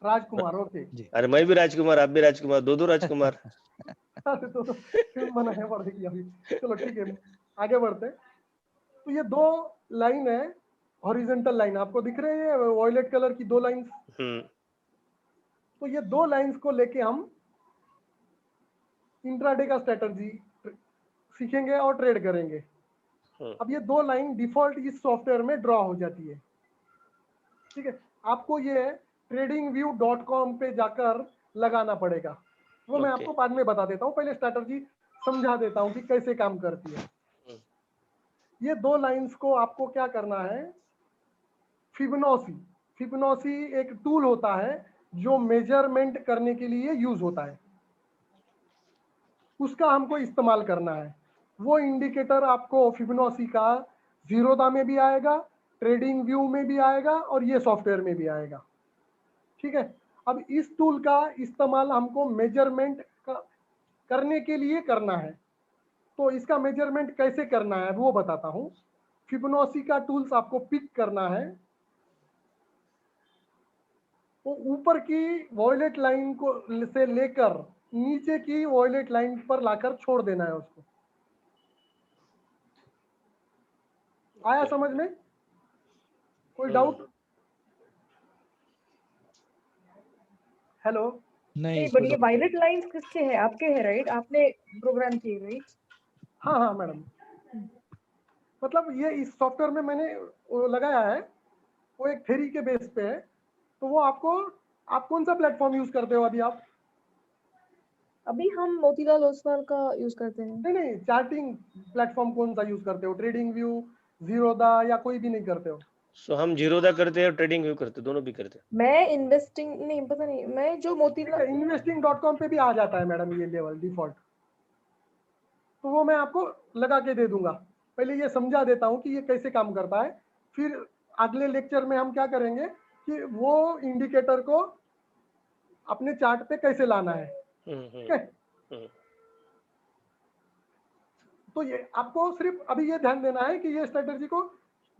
राजकुमार, ओके। जी। अरे मैं भी राजकुमार, आप भी राजकुमार, दो राजकुमार। अरे तो फिर मना है बढ़ गई अभी। चलो ठीक है, आगे बढ़ते हैं। तो ये 2 लाइन है, हॉरिजॉन्टल लाइन आपको दिख रहे हैं, वॉयलेट कलर की 2 लाइंस। तो ये 2 लाइंस को लेके हम इंट्राडे का स्ट्रेटजी सीखेंगे और ट्रेड करेंगे। अब ये 2 लाइन डिफॉल्ट इस सॉफ्टवेयर में ड्रॉ हो जाती है। ठीक है, आपको ये tradingview.com पे जाकर लगाना पड़ेगा, वो मैं आपको बाद में बता देता हूँ। पहले स्ट्रेटजी समझा देता हूँ कि कैसे काम करती है। ये 2 लाइंस को आपको क्या करना है, फिबोनाची एक टूल होता है जो मेजरमेंट करने के लिए यूज होता है, उसका हमको इस्तेमाल करना है। वो इंडिकेटर आपको फिबोनाची का जीरोधा में भी आएगा, ट्रेडिंग व्यू में भी आएगा, और ये सॉफ्टवेयर में भी आएगा। ठीक है, अब इस टूल का इस्तेमाल हमको मेजरमेंट करने के लिए करना है। तो इसका मेजरमेंट कैसे करना है वो बताता हूँ। फिबोनाची का टूल्स आपको पिक करना है, वो ऊपर की वॉयलेट लाइन को से लेकर नीचे की वॉयलेट लाइन पर लाकर छोड़ देना है उसको। आया समझ में? कोई डाउट? हेलो? नहीं, बट ये वायलेट लाइंस किसके है? आपके है राइट? आपने प्रोग्राम किए राइट? हाँ हाँ मैडम, मतलब ये इस सॉफ्टवेयर में मैंने वो लगाया है, वो एक थ्योरी के बेस पे है। तो वो आपको, आप कौन सा प्लेटफॉर्म यूज करते हो अभी आप? अभी हम मोतीलाल ओसवाल का यूज करते हैं। नहीं, चार्टिंग प्लेटफॉर्म कौन सा यूज करते हो? ट्रेडिंग व्यू, जीरोधा या कोई भी नहीं करते हो? सो हम जीरोधा करते हैं और ट्रेडिंग व्यू करते हैं, दोनों भी करते हैं। मैं इन्वेस्टिंग नहीं, पता नहीं, मैं जो मोतीलाल investing.com पे भी आ जाता है मैडम ये लेवल डिफॉल्ट, तो वो मैं आपको लगा के दे दूंगा। पहले ये समझा देता हूँ कि ये कैसे काम करता है, फिर अगले लेक्चर में हम क्या करेंगे कि वो इंडिकेटर को अपने चार्ट पे कैसे लाना है। ठीक है, तो ये आपको सिर्फ अभी ये ध्यान देना है कि ये स्ट्रेटजी को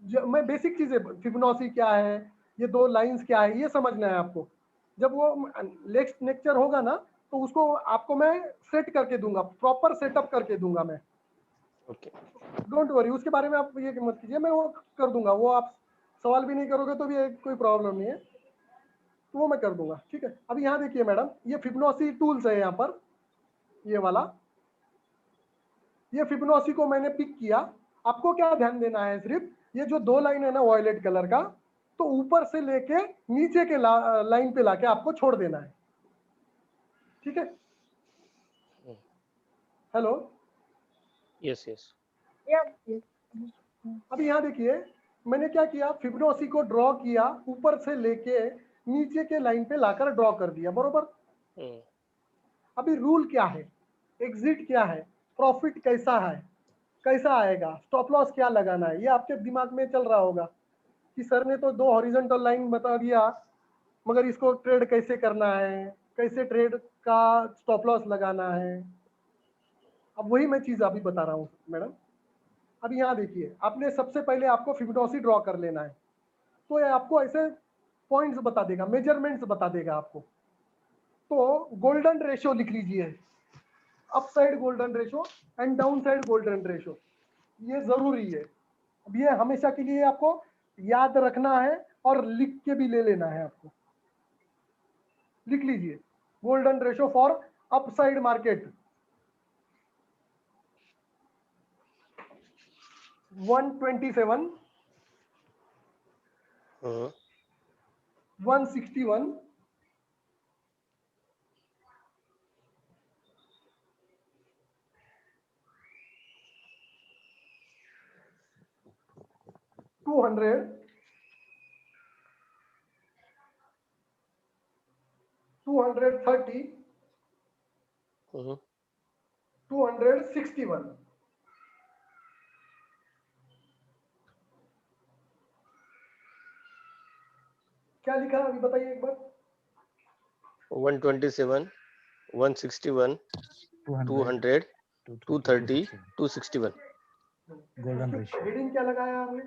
मैं बेसिक चीजें, फिबोनाची क्या है, ये 2 लाइंस क्या है, ये समझना है आपको। जब वो नेक्स्ट लेक्चर होगा ना, तो उसको आपको मैं सेट करके दूंगा, प्रॉपर सेटअप करके दूंगा मैं। ओके, डोंट वरी, उसके बारे में आप ये मत कीजिए, मैं वो कर दूंगा। वो आप सवाल भी नहीं करोगे तो भी कोई प्रॉब्लम नहीं है। तो वो मैं कर दूंगा, ठीक है। अभी यहाँ देखिए मैडम, ये फिबोनाची टूल्स है यहाँ पर, ये वाला, ये फिबोनाची को मैंने पिक किया। आपको क्या ध्यान देना है, सिर्फ ये जो दो लाइन है ना वायलेट कलर का, तो ऊपर से लेके नीचे के लाइन पे लाके आपको छोड़ देना है, ठीक है। Hello, yes yes. अभी यहाँ देखिए मैंने क्या किया, फिबोनाची को ड्रॉ किया, ऊपर से लेके नीचे के लाइन पे लाकर ड्रॉ कर दिया, बरोबर। अभी रूल क्या है, एग्जिट क्या है, प्रॉफिट कैसा है, कैसा आएगा, स्टॉप लॉस क्या लगाना है, ये आपके दिमाग में चल रहा होगा कि सर ने तो दो हॉरिजॉन्टल लाइन बता दिया, मगर इसको ट्रेड कैसे करना है, कैसे ट्रेड का स्टॉप लॉस लगाना है। अब वही मैं चीज अभी बता रहा हूँ मैडम। अभी यहाँ देखिए, आपने सबसे पहले आपको फिबोनाची ड्रॉ कर लेना है, तो ये आपको ऐसे पॉइंट्स बता देगा, मेजरमेंट्स बता देगा आपको। तो गोल्डन रेशियो लिख लीजिए, up side golden ratio and down side golden ratio, ये जरूरी है। अब ये हमेशा के लिए आपको याद रखना है और लिख के भी ले लेना है आपको। लिख लीजिए, golden ratio for up side market 127, 161, 200, 230, 261। क्या लिखा अभी बताइए एक बार। 127, 161, 200, 230, 261। गोल्डन रेशियो, हेडिंग क्या लगाया आपने?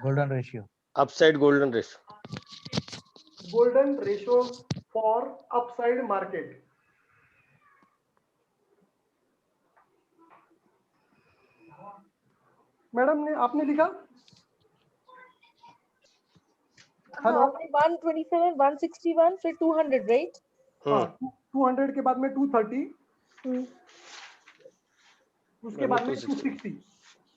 Golden ratio, upside golden ratio, golden ratio for upside market. Madam ने आपने लिखा? हेलो, आपने 127, 161 फिर 200, राइट? हाँ, 200 के बाद में 230, उसके बाद में 260।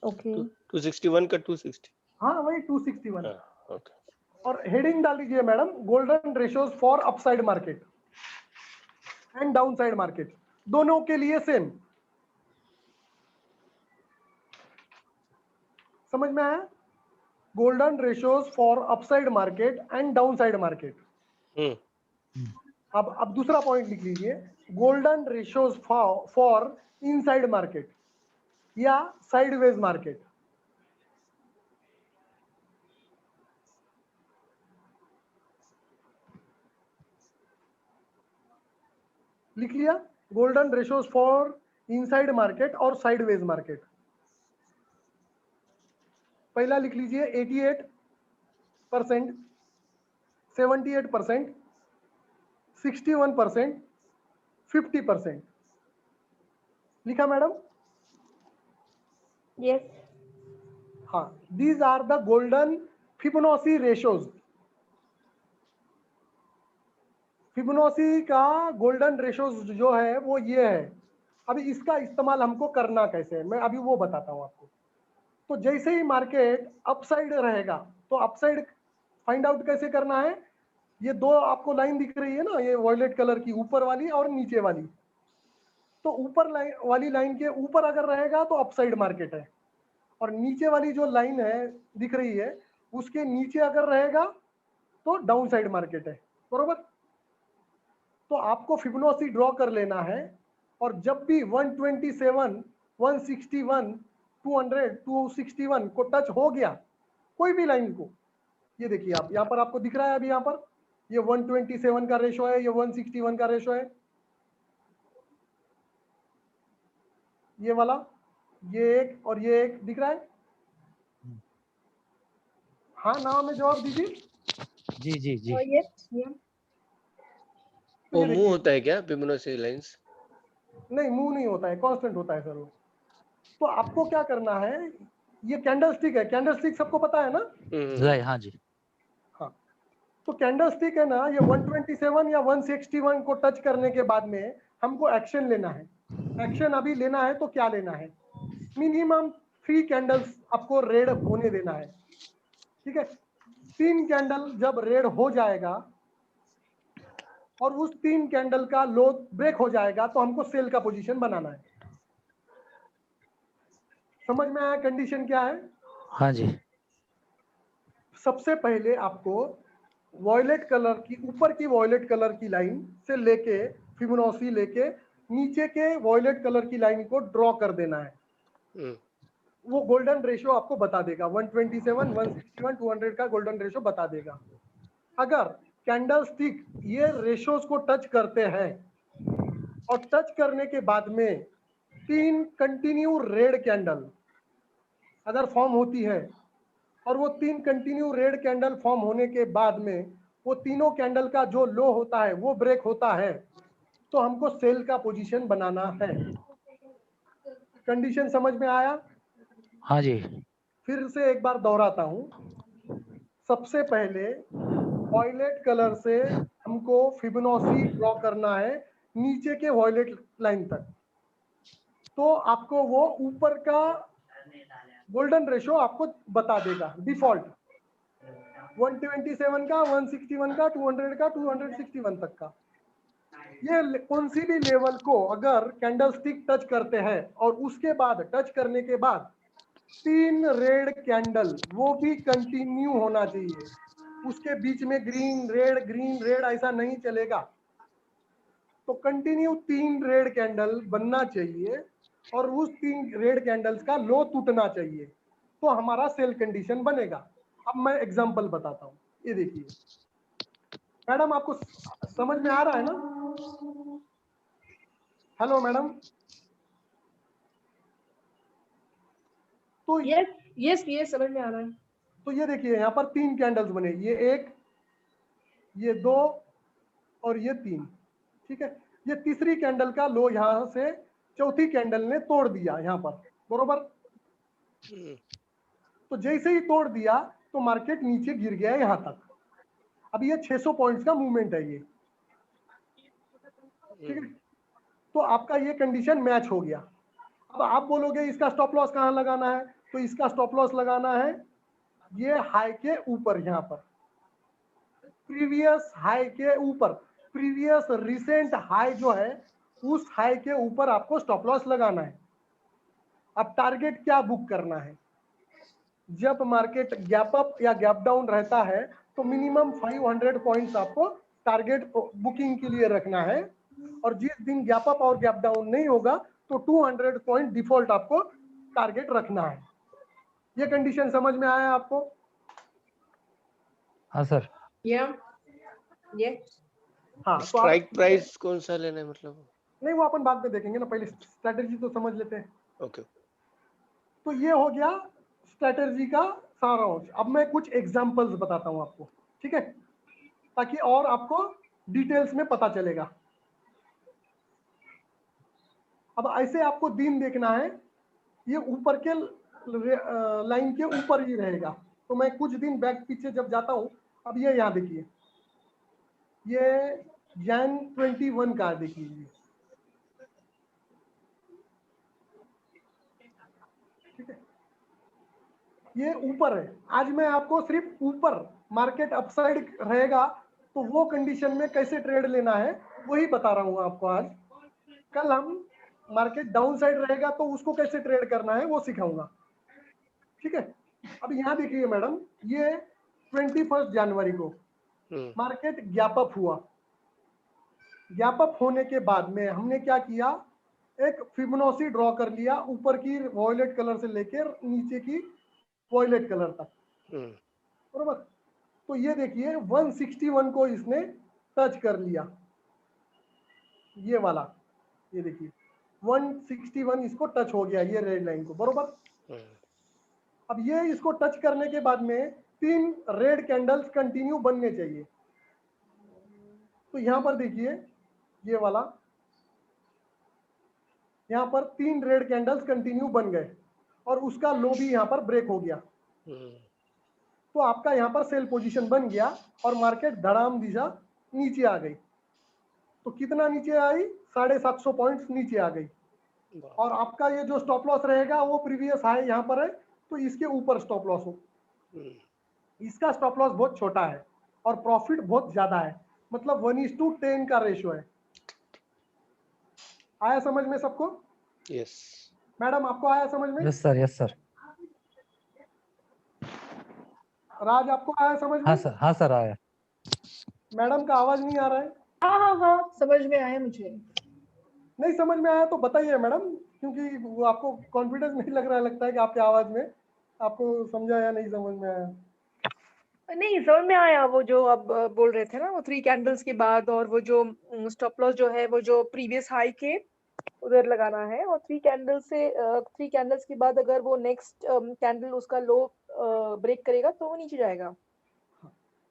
ओके, 261 का 260। हाँ वही 261। ओके। और हेडिंग डाल दीजिए madam, golden ratios for upside market and down side market, दोनों के लिए सेम। समझ में आया? Golden ratios for upside market and down side market. अब दूसरा पॉइंट लिख लीजिए, golden ratios for inside market या साइडवेज मार्केट। लिख लिया, golden ratios for inside market और साइडवेज मार्केट। पहला लिख लीजिए 88%, 78%, 61%, 50%। लिखा मैडम? यस। हाँ, these are the golden Fibonacci ratios. Fibonacci का गोल्डन रेशियोज जो है वो ये है। अभी इसका इस्तेमाल हमको करना कैसे है, मैं अभी वो बताता हूँ आपको। तो जैसे ही मार्केट अपसाइड रहेगा, तो अपसाइड फाइंड आउट कैसे करना है, ये दो आपको लाइन दिख रही है ना, ये वॉयलेट कलर की, ऊपर वाली और नीचे वाली। तो ऊपर वाली लाइन के ऊपर अगर रहेगा तो अपसाइड मार्केट है, और नीचे वाली जो लाइन है दिख रही है उसके नीचे अगर रहेगा तो डाउन साइड मार्केट है, बरोबर। तो आपको फिबोनाची ड्रॉ कर लेना है, और जब भी 127, 161, 200, 261 को टच हो गया कोई भी लाइन को, ये देखिए आप यहाँ पर आपको दिख रहा है, अभी यहाँ पर ये 127 का रेशो है, ये 161 का रेशो है, ये वाला, ये एक और ये एक दिख रहा है। हाँ ना में जवाब दीजिए। जी जी जी। यस। वो मूव होता है क्या फिबोनाची लाइंस? नहीं, मूव नहीं होता है, कांस्टेंट होता है सर वो। तो आपको क्या करना है, ये कैंडल स्टिक है, कैंडल स्टिक सबको पता है ना? राइट, हाँ जी। हाँ, तो कैंडल स्टिक है ना, ये 127 या 161 को टच करने के बाद में हमको एक्शन लेना है। एक्शन अभी लेना है तो क्या लेना है, मिनिमम 3 कैंडल्स आपको रेड होने देना है। ठीक है, 3 कैंडल जब रेड हो जाएगा और उस 3 कैंडल का लो ब्रेक हो जाएगा तो हमको सेल का पोजीशन बनाना है। समझ में आया कंडीशन क्या है? हाँ जी। सबसे पहले आपको वॉयलेट कलर की, ऊपर की वॉयलेट कलर की लाइन से लेके फिबोनाची लेके नीचे के वॉयलेट कलर की लाइन को ड्रॉ कर देना है। वो गोल्डन रेशियो आपको बता देगा, 127, 161, 200 का गोल्डन रेशियो बता देगा। अगर कैंडल स्टिक ये रेशियोज को टच करते हैं और टच करने के बाद में 3 कंटिन्यू रेड कैंडल अगर फॉर्म होती है और वो 3 कंटिन्यू रेड कैंडल फॉर्म होने के बाद में वो तीनों कैंडल का जो लो होता है वो ब्रेक होता है, तो हमको सेल का पोजीशन बनाना है। कंडीशन समझ में आया? हाँ जी। फिर से एक बार दोहराता हूं। सबसे पहले वॉयलेट कलर से हमको फिबोनाची ड्रॉ करना है नीचे के वॉयलेट लाइन तक, तो आपको वो ऊपर का गोल्डन रेशियो आपको बता देगा डिफॉल्ट, 127 का, 161 का, 200 का, 261 तक का। ये कौन सी भी लेवल को अगर कैंडल स्टिक टच करते हैं और उसके बाद टच करने के बाद 3 रेड कैंडल वो भी कंटिन्यू होना चाहिए, उसके बीच में ग्रीन रेड ऐसा नहीं चलेगा। तो कंटिन्यू 3 रेड कैंडल बनना चाहिए और उस 3 रेड कैंडल्स का लो टूटना चाहिए, तो हमारा सेल कंडीशन बनेगा। अब मैं एग्जांपल बताता हूँ, ये देखिए मैडम, आपको समझ में आ रहा है ना? Hello madam. तो यस समझ में आ रहा है। तो ये देखिए यहाँ पर 3 कैंडल्स बने, ये 1, ये 2 और ये 3। ठीक है, ये तीसरी कैंडल का लो यहाँ से चौथी कैंडल ने तोड़ दिया यहाँ पर, बरोबर। तो जैसे ही तोड़ दिया तो मार्केट नीचे गिर गया यहाँ तक। अब ये 600 पॉइंट्स का मूवमेंट है ये। ठीक है, तो आपका ये कंडीशन मैच हो गया। अब आप बोलोगे इसका स्टॉप लॉस कहाँ लगाना है, तो इसका स्टॉप लॉस लगाना है ये हाई के ऊपर, यहाँ पर प्रीवियस हाई के ऊपर, प्रीवियस रिसेंट हाई जो है उस हाई के ऊपर आपको स्टॉप लॉस लगाना है। अब टारगेट क्या बुक करना है, जब मार्केट गैप अप या गैप डाउन रहता है तो मिनिमम 500 पॉइंट्स आपको टारगेट बुकिंग के लिए रखना है, और जिस दिन गैप अप और गैप डाउन नहीं होगा तो 200 पॉइंट डिफॉल्ट आपको टारगेट रखना है। ये कंडीशन समझ में आया आपको? हाँ सर। ये हाँ, तो स्ट्राइक प्राइस कौन सा लेना है मतलब? नहीं, वो अपन बाद में देखेंगे ना, पहले स्ट्रेटेजी तो समझ लेते हैं। ओके। तो ये हो गया स्ट्रेटेजी का सारांश। अब मैं कुछ एग्जांपल्स बताता हूं आपको, ठीक है, ताकि और आपको डिटेल्स में पता चलेगा। अब ऐसे आपको दिन देखना है, ये ऊपर के लाइन के ऊपर ही रहेगा। तो मैं कुछ दिन बैक पीछे जब जाता हूं, अब ये यहाँ देखिए, ये जैन 21 का देखिए, ठीक है, ये ऊपर है। आज मैं आपको सिर्फ ऊपर मार्केट अपसाइड रहेगा तो वो कंडीशन में कैसे ट्रेड लेना है वही बता रहा हूँ आपको आज। कल हम मार्केट डाउन साइड रहेगा तो उसको कैसे ट्रेड करना है वो सिखाऊंगा, ठीक है। अब यहाँ देखिए मैडम, ये 21 जनवरी को मार्केट गैप अप हुआ। गैप अप होने के बाद में हमने क्या किया, एक फिबोनाची ड्रॉ कर लिया ऊपर की वॉयलेट कलर से लेकर नीचे की वॉयलेट कलर तक, बरोबर। तो ये देखिए 161 को इसने टच कर लिया, ये वाला, ये देखिए 161 इसको टच हो गया, ये रेड लाइन को, बरोबर। अब ये इसको टच करने के बाद में 3 रेड कैंडल्स कंटिन्यू बनने चाहिए। तो यहाँ पर देखिए ये वाला, यहाँ पर 3 रेड कैंडल्स कंटिन्यू बन गए और उसका लो भी यहाँ पर ब्रेक हो गया। तो आपका यहाँ पर सेल पोजीशन बन गया और मार्केट धड़ाम दिशा नीचे आ गई। तो कितना नीचे आई? 750 पॉइंट्स नीचे आ गई। और आपका ये जो स्टॉप लॉस रहेगा वो प्रीवियस हाई यहाँ पर है, तो इसके ऊपर स्टॉप लॉस हो। इसका स्टॉप लॉस बहुत छोटा है और प्रॉफिट बहुत ज्यादा है, मतलब 1:10 का रेशियो है। आया समझ में सबको? यस मैडम आपको आया समझ में? Yes sir, yes sir. Raj आपको आया समझ में? हाँ सर, हाँ सर, आया। मैडम का आवाज नहीं आ रहा है। हाँ समझ में आया मुझे। नहीं समझ में आया तो बताइए मैडम, क्योंकि वो आपको कॉन्फिडेंस नहीं लग रहा है, लगता है कि आपके आवाज में। आपको समझा या नहीं समझ में आया? नहीं समझ में आया, वो जो आप बोल रहे थे ना, वो 3 कैंडल्स के बाद, और वो जो स्टॉप लॉस जो है वो जो प्रीवियस हाई के उधर लगाना है, और 3 कैंडल्स के बाद अगर वो नेक्स्ट कैंडल उसका लो ब्रेक करेगा तो वो नीचे जाएगा।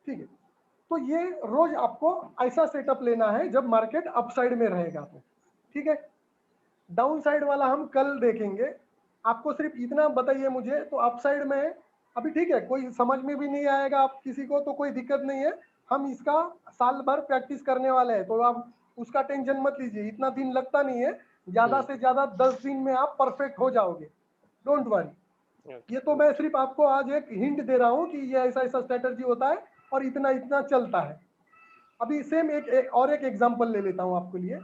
ठीक है, तो ये रोज आपको ऐसा सेटअप लेना है जब मार्केट अपसाइड में रहेगा तो। ठीक है, डाउन साइड वाला हम कल देखेंगे। आपको सिर्फ इतना बताइए मुझे, तो अपसाइड में अभी ठीक है, कोई समझ में भी नहीं आएगा आप किसी को तो कोई दिक्कत नहीं है, हम इसका साल भर प्रैक्टिस करने वाले हैं, तो आप उसका टेंशन मत लीजिए, इतना दिन लगता नहीं है, ज्यादा से ज्यादा 10 दिन में आप परफेक्ट हो जाओगे, डोंट वरी। ये तो मैं सिर्फ आपको आज एक हिंट दे रहा हूँ कि ये ऐसा ऐसा स्ट्रेटजी होता है और इतना इतना चलता है। अभी सेम एक एग्जांपल ले लेता हूँ आपके लिए,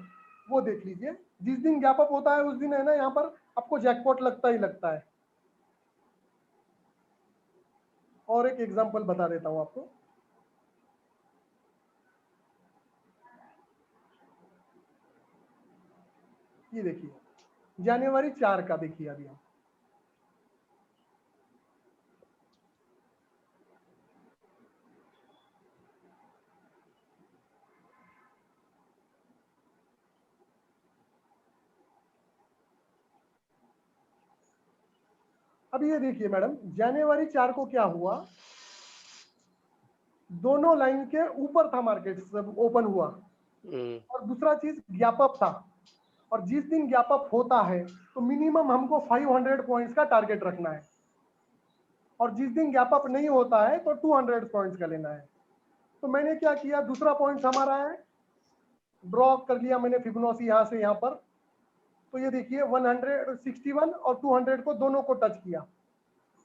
वो देख लीजिए। जिस दिन गैप अप होता है उस दिन है ना, यहाँ पर आपको जैकपॉट लगता ही लगता है। और एक एग्जांपल बता देता हूँ आपको। ये देखिए, जनवरी 4 का देखिए अभी हम। अब ये देखिए मैडम, जनवरी 4 को क्या हुआ, दोनों लाइन के ऊपर था मार्केट, सब ओपन हुआ। और दूसरा चीज गैप अप था, और जिस दिन गैप अप होता है तो मिनिमम हमको 500 पॉइंट्स का टारगेट रखना है, और जिस दिन गैप अप नहीं होता है तो 200 पॉइंट्स का लेना है। तो मैंने क्या किया, दूसरा पॉइंट हमारा है, ड्रॉ कर लिया मैंने फिबोनाची यहाँ से यहाँ पर। तो ये देखिए 161 और 200 को दोनों को टच किया।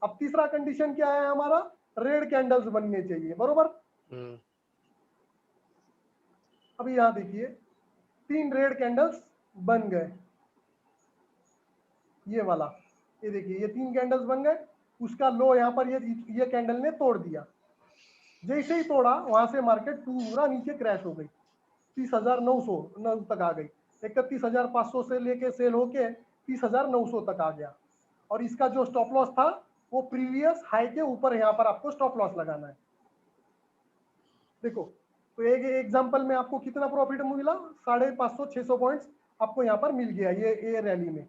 अब तीसरा कंडीशन क्या है हमारा, रेड कैंडल्स बनने चाहिए, बरोबर। अभी यहाँ देखिए 3 रेड कैंडल्स बन गए, ये वाला, ये देखिए ये 3 कैंडल्स बन गए। उसका लो यहाँ पर ये कैंडल ने तोड़ दिया। जैसे ही तोड़ा वहां से मार्केट पूरा नीचे क्रैश हो गई, 30,900 तक आ गई। 31,500 से लेके सेल होके 30,900 तक आ गया। और इसका जो स्टॉप लॉस था वो प्रीवियस हाई के ऊपर यहाँ पर आपको स्टॉप लॉस लगाना है। देखो, तो एक एग्जांपल में आपको कितना प्रॉफिट मिला, 550-600 पॉइंट्स आपको यहाँ पर मिल गया ये रैली में।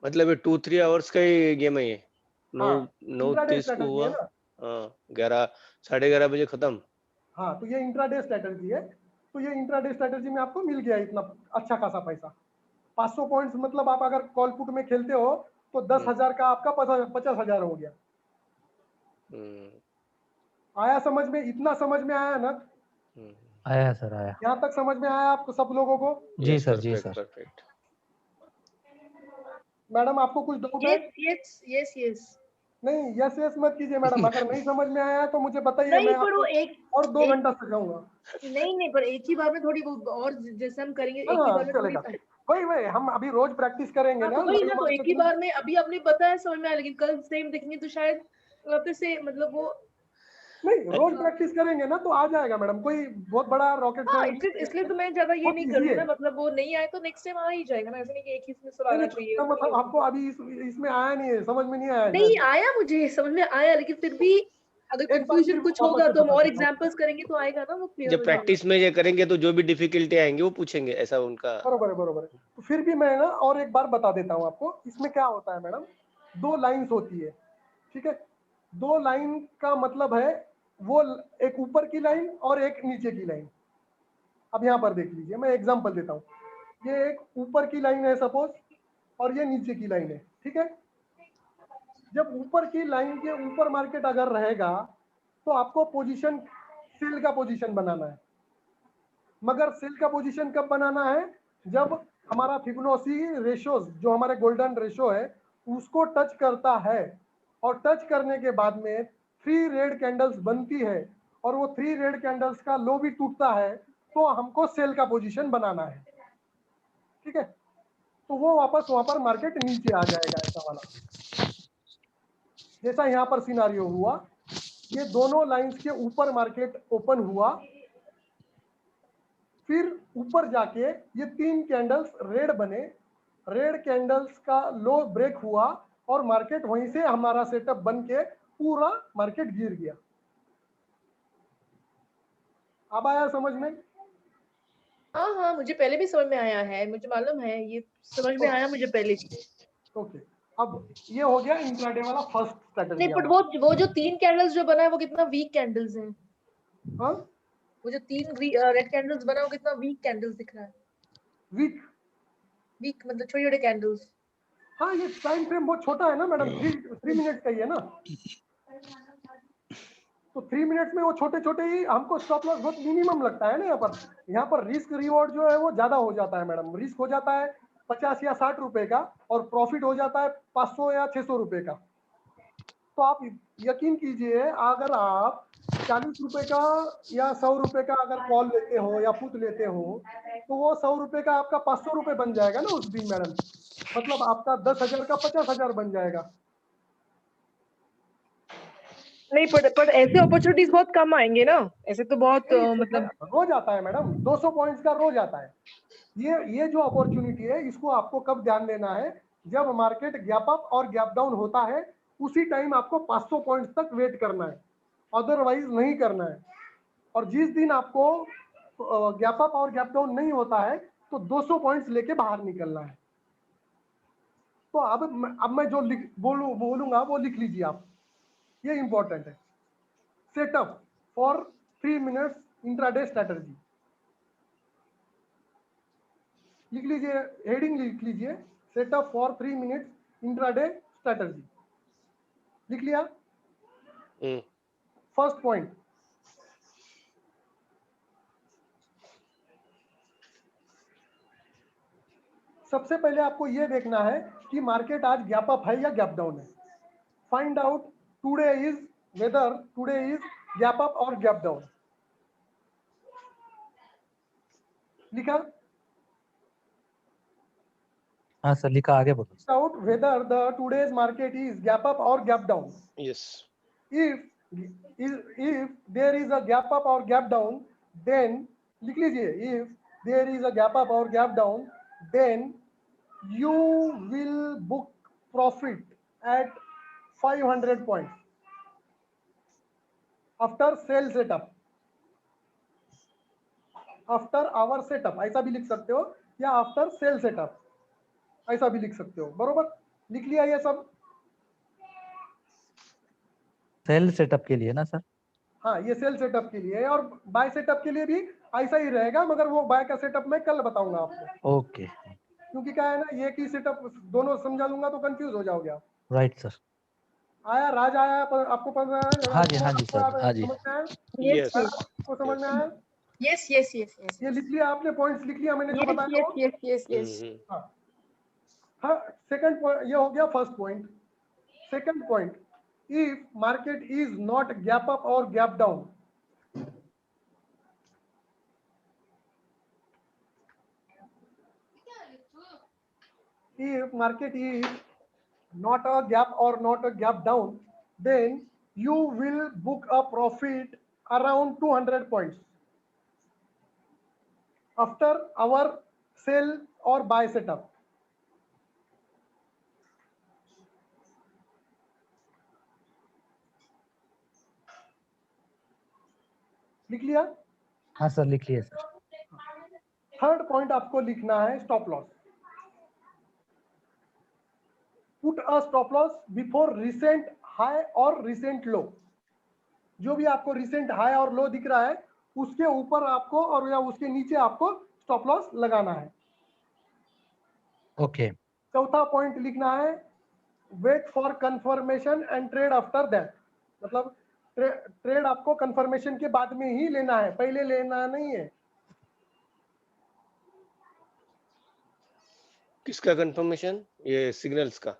मतलब ये 2-3 आवर्स का ही गेम है ये। 9:30 को हुआ, 11 11:30 बजे खत्म। हाँ, तो ये इंट्राडे स्ट्रेटजी है। तो ये इंट्राडे स्ट्रेटजी में आपको मिल गया इतना अच्छा खासा पैसा, 500 पॉइंट्स। मतलब आप अगर कॉल पुट में खेलते हो तो 10,000 का आपका 50,000 हो गया। आया समझ में? इतना समझ में आया ना? आया सर, आया। यहाँ तक समझ में आया आपको सब लोगों को? जी सर, जी सर। परफेक्ट। मैडम आपको कुछ डाउट है? यस। नहीं, यस यस मत कीजिए मैडम, अगर नहीं समझ में आया तो मुझे बताइए, नहीं, मैं पर वो आपको और 2 घंटा सिखाऊंगा। नहीं, पर एक ही बार में थोड़ी, वो और जैसे हम करेंगे एक ही हाँ बार में थोड़ी। चलेगा, वही हम अभी रोज प्रैक्टिस करेंगे ना, तो वही ना, तो एक ही मार्केट में। बार में अभी आपने बताया समझ में आया, लेकिन कल सेम देखेंगे तो शायद वापस से, मतलब वो नहीं, रोज प्रैक्टिस करेंगे ना तो आ जाएगा मैडम, कोई बहुत बड़ा रॉकेट इसलिए तो मैं ज्यादा ये नहीं कर रही ना, मतलब वो नहीं आए तो नेक्स्ट टाइम आ ही जाएगा ना, ऐसा नहीं कि एक ही इसमें सब आना चाहिए। मतलब आपको अभी इसमें आया नहीं है, समझ में नहीं आया? नहीं आया, मुझे समझ में आया, लेकिन फिर भी अगर कंफ्यूजन कुछ होगा तो हम और एग्जांपल्स करेंगे तो आएगा ना वो क्लियर। जब प्रैक्टिस में ये करेंगे तो जो भी डिफिकल्टी आएंगे वो पूछेंगे, ऐसा उनका। बरोबर। तो फिर भी मैं ना और एक बार बता देता हूँ आपको, इसमें क्या होता है मैडम, 2 लाइंस होती है, ठीक है। 2 लाइन का मतलब है वो एक ऊपर की लाइन और एक नीचे की लाइन। अब यहाँ पर देख लीजिए, मैं एग्जांपल देता हूँ। ये एक ऊपर की लाइन है सपोज, और ये नीचे की लाइन है, ठीक है। जब ऊपर की लाइन के ऊपर मार्केट अगर रहेगा तो आपको पोजीशन सेल का पोजीशन बनाना है, मगर सेल का पोजीशन कब बनाना है? जब हमारा फिबोनाची रेशियोज जो हमारे गोल्डन रेशियो है उसको टच करता है, और टच करने के बाद में 3 रेड कैंडल्स बनती है और वो 3 रेड कैंडल्स का लो भी टूटता है, तो हमको सेल का पोजीशन बनाना है। ठीक है, तो वो वापस वहां पर मार्केट नीचे आ जाएगा ऐसा वाला, जैसा यहाँ पर सिनारियो हुआ। ये दोनों लाइंस के ऊपर मार्केट ओपन हुआ, फिर ऊपर जाके ये 3 कैंडल्स रेड बने, रेड कैंडल्स का लो ब्रेक हुआ और मार्केट वहीं से हमारा सेटअप बन के पूरा मार्केट गिर गया। अब आया समझ में? हाँ हाँ, मुझे पहले भी समझ में आया है, मुझे मालूम है, ये समझ में आया मुझे पहले। ओके, अब ये हो गया इंट्राडे वाला फर्स्ट स्ट्रेटजी। नहीं, बट वो जो 3 कैंडल्स जो बना है वो कितना वीक कैंडल्स हैं। हाँ, वो जो 3 रेड कैंडल्स बना है वो कितना वीक कैंडल्स दिख रहा है। वीक? वीक मतलब छोटे-छोटे कैंडल्स। हाँ, ये टाइम फ्रेम बहुत छोटा है ना मैडम, 3 मिनट का ही है ना, तो 3 मिनट्स में वो छोटे छोटे ही हमको स्टॉप लॉस बहुत मिनिमम लगता है ना। यहाँ पर रिस्क रिवॉर्ड जो है वो ज्यादा हो जाता है मैडम। रिस्क हो जाता है 50 या 60 रुपए का और प्रॉफिट हो जाता है 500 या 600 रुपए का। तो आप यकीन कीजिए, अगर आप 40 रुपए का या 100 रुपए का अगर कॉल लेते हो या पुट लेते हो तो वो 100 रुपए का आपका 500 रुपए बन जाएगा ना उस दिन मैडम, मतलब आपका 10,000 का 50,000 बन जाएगा। नहीं, पर ऐसे अपॉर्चुनिटीज बहुत कम आएंगे ना, ऐसे तो बहुत मतलब रोज आता है मैडम, 200 पॉइंट्स का रोज आता है। ये जो अपॉर्चुनिटी है इसको आपको कब ध्यान देना है? जब मार्केट गैप अप और गैप डाउन होता है उसी टाइम आपको 500 पॉइंट्स तक वेट करना है, अदरवाइज नहीं करना है। और जिस दिन आपको गैप अप और गैप डाउन नहीं होता है तो 200 पॉइंट्स लेके बाहर निकलना है। तो अब मैं जो बोलूंगा वो लिख लीजिए आप, ये इंपॉर्टेंट है। Setup for 3 minutes intraday strategy, लिख लीजिए, हेडिंग लिख लीजिए, setup for 3 minutes intraday strategy. लिख लिया? फर्स्ट पॉइंट, सबसे पहले आपको यह देखना है कि मार्केट आज गैप अप है या गैप डाउन है। Find out today is whether today is gap up और गैप डाउन। लिखा? हाँ सर लिखा, आगे बोलो। Out whether the today's market is gap up और gap down. Yes, if there is a gap up or gap down, then लिख लीजिए, if there is a gap up or gap down, then you will book profit at 500 points after sell setup, after our setup ऐसा भी लिख सकते हो, या after sell setup ऐसा भी लिख सकते हो। बरोबर लिख लिया ये सब? सेल सेटअप के लिए ना सर? हाँ, ये सेल सेटअप के लिए है, और बाय सेटअप के लिए भी ऐसा ही रहेगा, मगर वो बाय का सेटअप मैं कल बताऊंगा आपको। ओके, क्योंकि क्या है ना, ये की सेटअप दोनों समझा लूंगा तो कंफ्यूज हो जाओगे आप। Right sir. आया राज, आया पर आपको पता है? हाँ जी सर, हाँ जी। समझ में आया? यस आपको समझ में आया? यस यस यस यस ये लिख लिया आपने? पॉइंट्स लिख लिया मैंने जो बताया? Yes yes yes. हाँ हाँ, सेकंड पॉइंट ये हो गया, first point. Second point, if market is not gap up और gap down, if market is not a gap or not a gap down, then you will book a profit around 200 points after our sell or buy setup. लिख लिया? हाँ sir लिख लिया sir. Third point आपको लिखना है stop loss. Put a stop loss before recent high और recent लो। जो भी आपको रिसेंट हाई और लो दिख रहा है उसके ऊपर आपको और या उसके नीचे आपको स्टॉप लॉस लगाना है। ओके। चौथा पॉइंट लिखना है, wait for confirmation and trade after that, मतलब ट्रेड आपको कंफर्मेशन के बाद में ही लेना है, पहले लेना नहीं है। किसका कंफर्मेशन? ये सिग्नल्स का?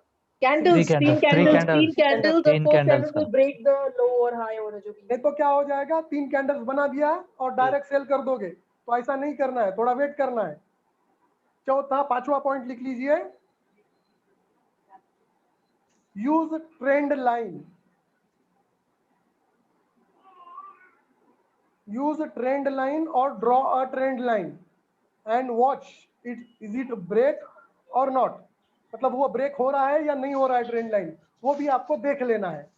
कैंडल्स, तीन कैंडल्स और तीन 4 candles कैंडल्स का। will break the low और high और जो भी नहीं तो क्या हो जाएगा, 3 कैंडल्स बना दिया और डायरेक्ट सेल कर दोगे, तो ऐसा नहीं करना है, थोड़ा वेट करना है। चौथा 5वां पॉइंट लिख लीजिए, use trend line. use a trend line or draw a trend line and watch it, is it break or not, मतलब वो ब्रेक हो रहा है या नहीं हो रहा है ट्रेंड लाइन, वो भी आपको देख लेना है।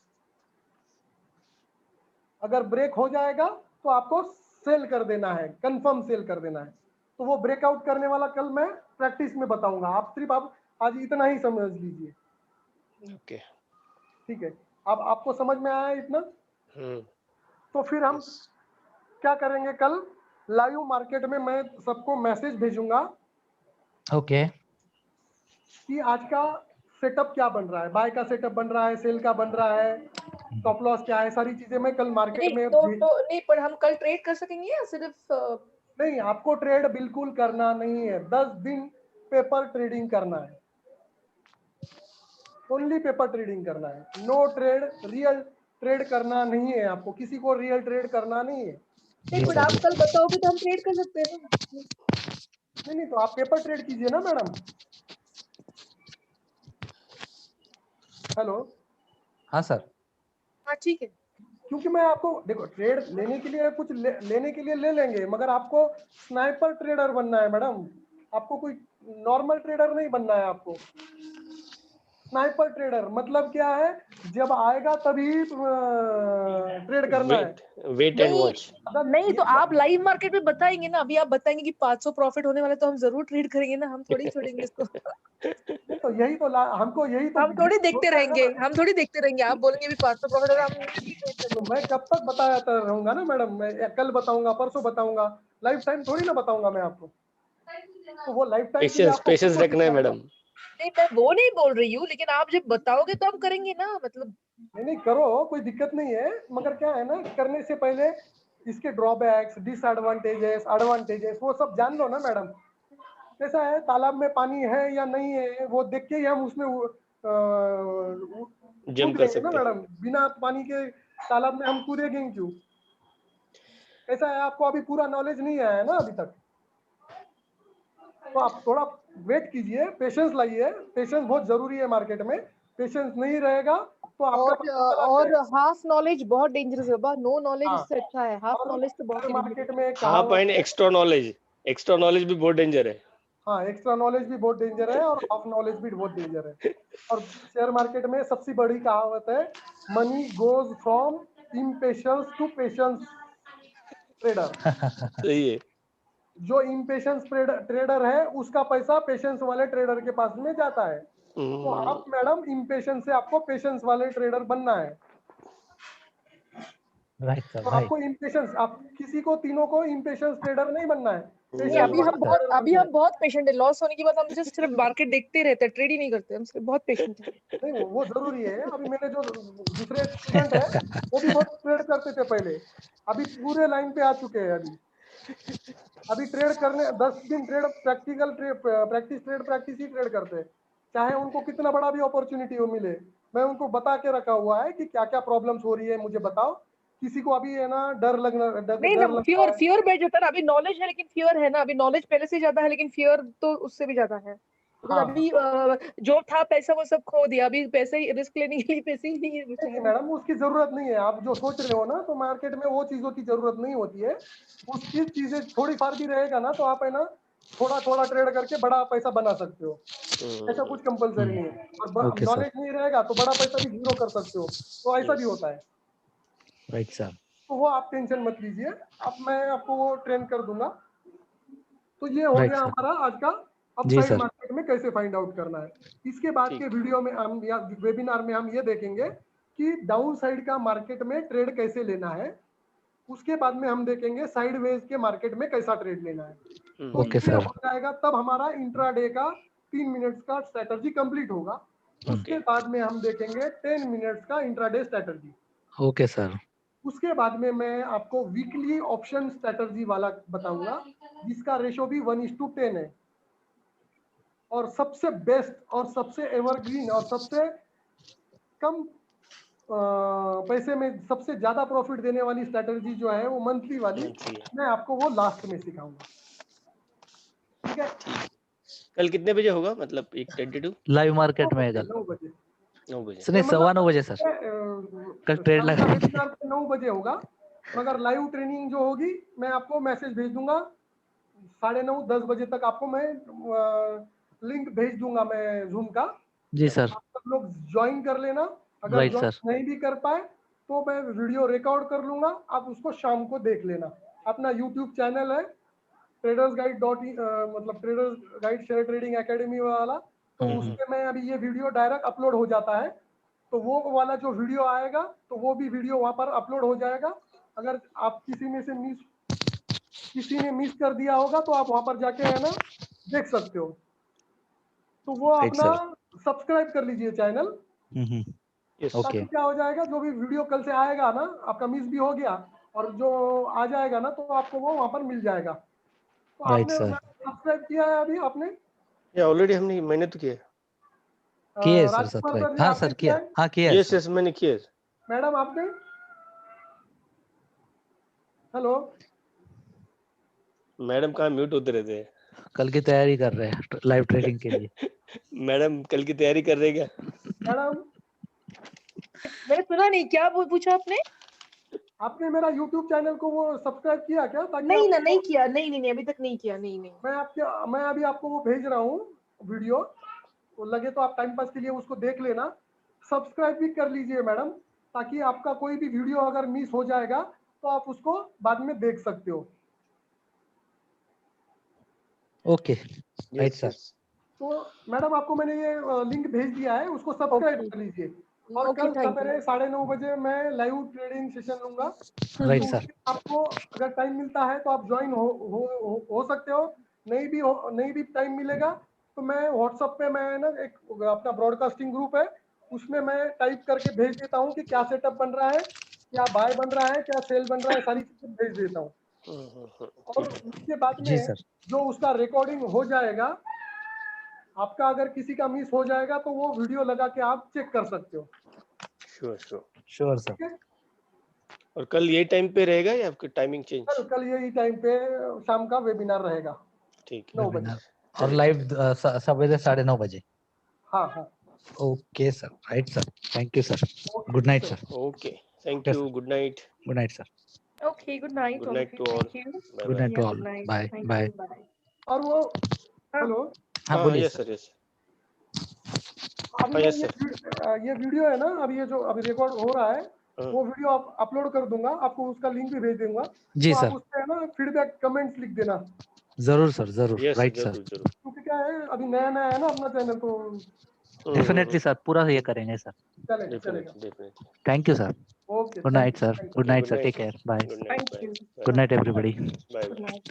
अगर ब्रेक हो जाएगा तो आपको सेल कर देना है, कंफर्म सेल कर देना है। तो वो ब्रेकआउट करने वाला कल मैं प्रैक्टिस में बताऊंगा, आप सिर्फ आप आज इतना ही समझ लीजिए। ओके, ठीक है, अब आपको समझ में आया इतना? तो फिर हम क्या करेंगे, कल लाइव मार्केट में मैं सबको मैसेज भेजूंगा ओके कि आज का सेटअप क्या बन रहा है, बाय का सेटअप बन रहा है, सेल का बन रहा है, स्टॉप लॉस क्या है, सारी चीजें मैं कल मार्केट में नहीं, पर हम कल ट्रेड कर सकेंगे या सिर्फ नहीं, आपको ट्रेड बिल्कुल करना नहीं है, 10 दिन पेपर ट्रेडिंग करना है, ओनली पेपर ट्रेडिंग करना है, नो ट्रेड, रियल ट्रेड करना नहीं है, आपको किसी को रियल ट्रेड करना नहीं है। नहीं, पर आप कल बताओगे तो हम ट्रेड कर सकते हैं ना। नहीं तो आप पेपर ट्रेड कीजिए ना मैडम। हेलो, हाँ सर, हाँ ठीक है, क्योंकि मैं आपको देखो, ट्रेड लेने के लिए कुछ लेने के लिए ले लेंगे, मगर आपको स्नाइपर ट्रेडर बनना है मैडम, आपको कोई नॉर्मल ट्रेडर नहीं बनना है। आपको स्नाइपर ट्रेडर मतलब क्या है, जब आएगा तभी ट्रेड करना है। Wait and watch. नहीं तो आप लाइव मार्केट में बताएंगे ना, अभी आप बताएंगे कि 500 प्रॉफिट होने वाला, तो हम जरूर ट्रेड करेंगे ना, हम थोड़ी छोड़ेंगे इसको। नहीं तो यही तो हमको यही तो हम थोड़ी देखते रहेंगे, आप बोलेंगे भी 500 प्रॉफिट होगा, हम नहीं ट्रेड करेंगे। तो मैं कब तक बताता रहूंगा ना मैडम, मैं कल बताऊंगा, परसों बताऊंगा, लाइफ टाइम थोड़ी ना बताऊंगा मैं आपको। तो वो लाइफ टाइम पेशेंस रखना है मैडम। नहीं, मैं वो नहीं बोल रही हूँ, लेकिन आप जब बताओगे तो हम करेंगे ना, मतलब नहीं करो, कोई दिक्कत नहीं है, मगर क्या है ना, करने से पहले इसके ड्रॉबैक्स, डिसएडवांटेजेस, एडवांटेजेस वो सब जान लो ना मैडम। कैसा है, तालाब में पानी है या नहीं है वो देख के ही हम उसमें जंप कर सकते ना मैडम, बिना पानी के तालाब में हम कूदेंगे क्यों? ऐसा है, आपको अभी पूरा नॉलेज नहीं आया है ना अभी तक, तो आप थोड़ा वेट कीजिए, पेशेंस लाइए, पेशेंस बहुत जरूरी है मार्केट में। पेशेंस नहीं रहेगा तो आपका और हाफ नॉलेज बहुत डेंजरस है, नो नॉलेज इससे अच्छा है, हाफ नॉलेज तो बहुत मार्केट में हाफ एंड एक्स्ट्रा नॉलेज भी बहुत डेंजर है। हाँ, एक्स्ट्रा नॉलेज भी बहुत डेंजर है और हाफ नॉलेज भी बहुत डेंजर है। और शेयर मार्केट में सबसे बड़ी कहावत है, money goes from impatience to patience trader. सही है। जो इम्पेशंस ट्रेडर है उसका पैसा पेशेंस वाले ट्रेडर के पास में जाता है। तो आप मैडम इम्पेशंस से आपको पेशेंस वाले ट्रेडर बनना है। राइट सर, तो आपको इम्पेशंस, आप किसी को, तीनों को इम्पेशंस ट्रेडर नहीं बनना है। अभी हम बहुत पेशेंट है, लॉस होने के बाद हम जस्ट सिर्फ मार्केट देखते रहते हैं, ट्रेड ही नहीं करते, हम सिर्फ बहुत पेशेंट है। नहीं वो जरूरी है। अभी मेरे जो दूसरे स्टूडेंट है वो भी बहुत ट्रेड करते थे पहले, अभी पूरे लाइन पे आ चुके हैं। अभी ट्रेड करने 10 दिन ट्रेड प्रैक्टिस ही ट्रेड करते हैं, चाहे उनको कितना बड़ा भी अपॉर्चुनिटी हो मिले। मैं उनको बता के रखा हुआ है कि क्या क्या प्रॉब्लम्स हो रही है, मुझे बताओ। किसी को अभी है ना डर लगना, नहीं ना, फियर बेच होता है ना, अभी नॉलेज है लेकिन फियर है ना, अभी नॉलेज पहले से ज्यादा है लेकिन फियर तो उससे भी ज्यादा है। हाँ, अभी जो था पैसा वो सब खो दिया, अभी पैसे ही रिस्क लेने के लिए पैसे ही नहीं है मैडम उसकी जरूरत नहीं है। आप जो सोच रहे हो ना, तो मार्केट में वो चीजों की जरूरत नहीं होती है। उसकी चीजें थोड़ी फार भी रहेगा ना, तो आप है ना थोड़ा थोड़ा ट्रेड करके बड़ा पैसा बना सकते हो, ऐसा कुछ कंपलसरी नहीं है। और नॉलेज नहीं रहेगा तो बड़ा पैसा भी जीरो कर सकते हो, तो ऐसा भी होता है। Right sir. तो वो आप टेंशन मत लीजिए, अब मैं आपको वो ट्रेन कर दूंगा। तो ये हो गया हमारा आज का अपसाइड मार्केट में कैसे फाइंड आउट करना है। इसके बाद के वीडियो में हम या वेबिनार में हम ये देखेंगे कि डाउन साइड का मार्केट में ट्रेड कैसे लेना है। उसके बाद में हम देखेंगे साइडवेज के मार्केट में कैसा ट्रेड लेना है। तो ये हो जाएगा, तब हमारा इंट्राडे का 3 मिनट्स का स्ट्रेटजी कंप्लीट होगा। उसके बाद में हम देखेंगे 10 मिनट्स का इंट्राडे स्ट्रेटजी। Okay sir. उसके बाद में मैं आपको वीकली ऑप्शन स्ट्रेटजी वाला बताऊंगा, जिसका रेशो भी 1:10 है। और सबसे बेस्ट और सबसे एवरग्रीन और सबसे कम पैसे में सबसे ज्यादा प्रॉफिट देने वाली स्ट्रेटजी जो है वो मंथली वाली, मैं आपको वो लास्ट में सिखाऊंगा। ठीक है, कल कितने बजे होगा, मतलब 1:22? लाइव मार्केट में कल 9 बजे। 9 बजे। नहीं, 9:15 बजे सर। कल ट्रेड शाम का लगा वेबिनार 9 बजे होगा, मगर लाइव ट्रेनिंग जो होगी मैं आपको मैसेज भेज दूंगा 9:30-10 बजे तक। आपको मैं लिंक भेज दूंगा मैं जूम का। जी सर। आप सब लोग ज्वाइन कर लेना। अगर राइट ज्वाइन सर। नहीं भी कर पाए तो मैं वीडियो रिकॉर्ड कर लूंगा, आप उसको शाम को देख लेना। अपना यूट्यूब चैनल है ट्रेडर्स गाइड मतलब traders guide share trading academy वाला, तो उसपे मैं अभी ये वीडियो डायरेक्ट अपलोड हो जाता है, तो वो वाला जो वीडियो आएगा तो वो भी वीडियो वहां पर अपलोड हो जाएगा। अगर आप किसी ने मिस कर दिया होगा तो आप वहां पर जाके है ना देख सकते हो। तो वो राइट अपना सर। सब्सक्राइब कर लीजिए चैनल, यस। ओके। ताकि क्या हो जाएगा, जो भी वीडियो कल से आएगा ना, आपका मिस भी हो गया और जो आ जाएगा ना तो आपको वो वहां पर मिल जाएगा। तो राइट आपने सर। सब्सक्राइब किया है अभी आपने? ये ऑलरेडी मैंने तो किया। किए है सर राजकुमार सब्सक्राइब। सर जी हाँ आपने सर किया किया। है? हाँ किया है यस सर। यस, मैंने किया। मैडम आपने? हेलो मैडम कहाँ म्यूट होते रहते हैं? कल की तैयारी कर रहे हैं लाइव ट्रेडिंग के लिए। मैडम कल की तैयारी कर रहे हैं क्या? मैडम, मैंने सुना नहीं, क्या पूछा आपने? आपने मेरा यूट्यूब चैनल को वो सब्सक्राइब किया क्या? ताकि नहीं ना, आपको नहीं किया, नहीं अभी तक नहीं किया, नहीं। मैं अभी आपको वो भेज रहा हूँ वीडियो, तो लगे तो आप टाइम पास के लिए उसको देख लेना। सब्सक्राइब भी कर लीजिए मैडम, ताकि आपका कोई भी वीडियो अगर मिस हो जाएगा तो आप उसको बाद में देख सकते हो। Okay right yes sir. Yes. तो मैडम आपको मैंने ये लिंक भेज दिया है, उसको सब्सक्राइब ओके कर लीजिए। और ओके, कल थैंक सवेरे 9:30 बजे मैं लाइव ट्रेडिंग सेशन लूंगा, राइट तो सर। उसमें आपको अगर टाइम मिलता है तो आप ज्वाइन हो सकते हो। नहीं भी टाइम मिलेगा तो मैं व्हाट्सएप पे मैं ना एक अपना ब्रॉडकास्टिंग ग्रुप है, उसमें मैं टाइप करके भेज देता हूँ कि क्या सेटअप बन रहा है, क्या बाय बन रहा है, क्या सेल बन रहा है, सारी चीजें भेज देता हूँ। और ठीक है। उसके बाद जी में सर। जो उसका रिकॉर्डिंग हो जाएगा, आपका अगर किसी का मिस हो जाएगा तो वो वीडियो लगा के आप चेक कर सकते हो। Sure sure. Sure sir. ठीक है, और कल ये टाइम पे रहेगा या आपकी टाइमिंग चेंज? कल यही टाइम पे शाम का वेबिनार रहेगा ठीक है। 9 बजे। वेबिनार और लाइव सवेरे 9:30 बजे। हाँ हाँ, okay sir. Right sir. Thank you sir. Okay good night चलो। Sir. Okay, thank Okay, you, sir. Good night. Good night sir. Okay, good night good all night of to you, all. Thank you. Bye good bye. Night to ya all. Good night, bye thank bye. You, bye. और वो हाँ। Hello, हाँ हाँ बोलिए yes sir. Sir, yes. अभी हाँ मैं yes sir. ये वीडियो है ना, अभी ये जो अभी रिकॉर्ड हो रहा है, हाँ वो वीडियो आप अपलोड कर दूंगा, आपको उसका लिंक भी भेज दूंगा। तो जी आप सर। उस पे है ना फीडबैक कमेंट्स लिख देना, जरूर सर जरूर। Yes right sir. जरूर जरूर। क्योंकि क्या है अभी नया नया है ना अपना चैनल, तो डेफिनेटली सर, पूरा ये करेंगे सर। चलेगा। Definitely definitely. Thank you sir. Okay, good thank night you, sir. Thank you. Good night good sir. Night take sir. Care. Bye. Good night. Thank bye you. Bye. Good night bye. Everybody. Bye good bye. Night.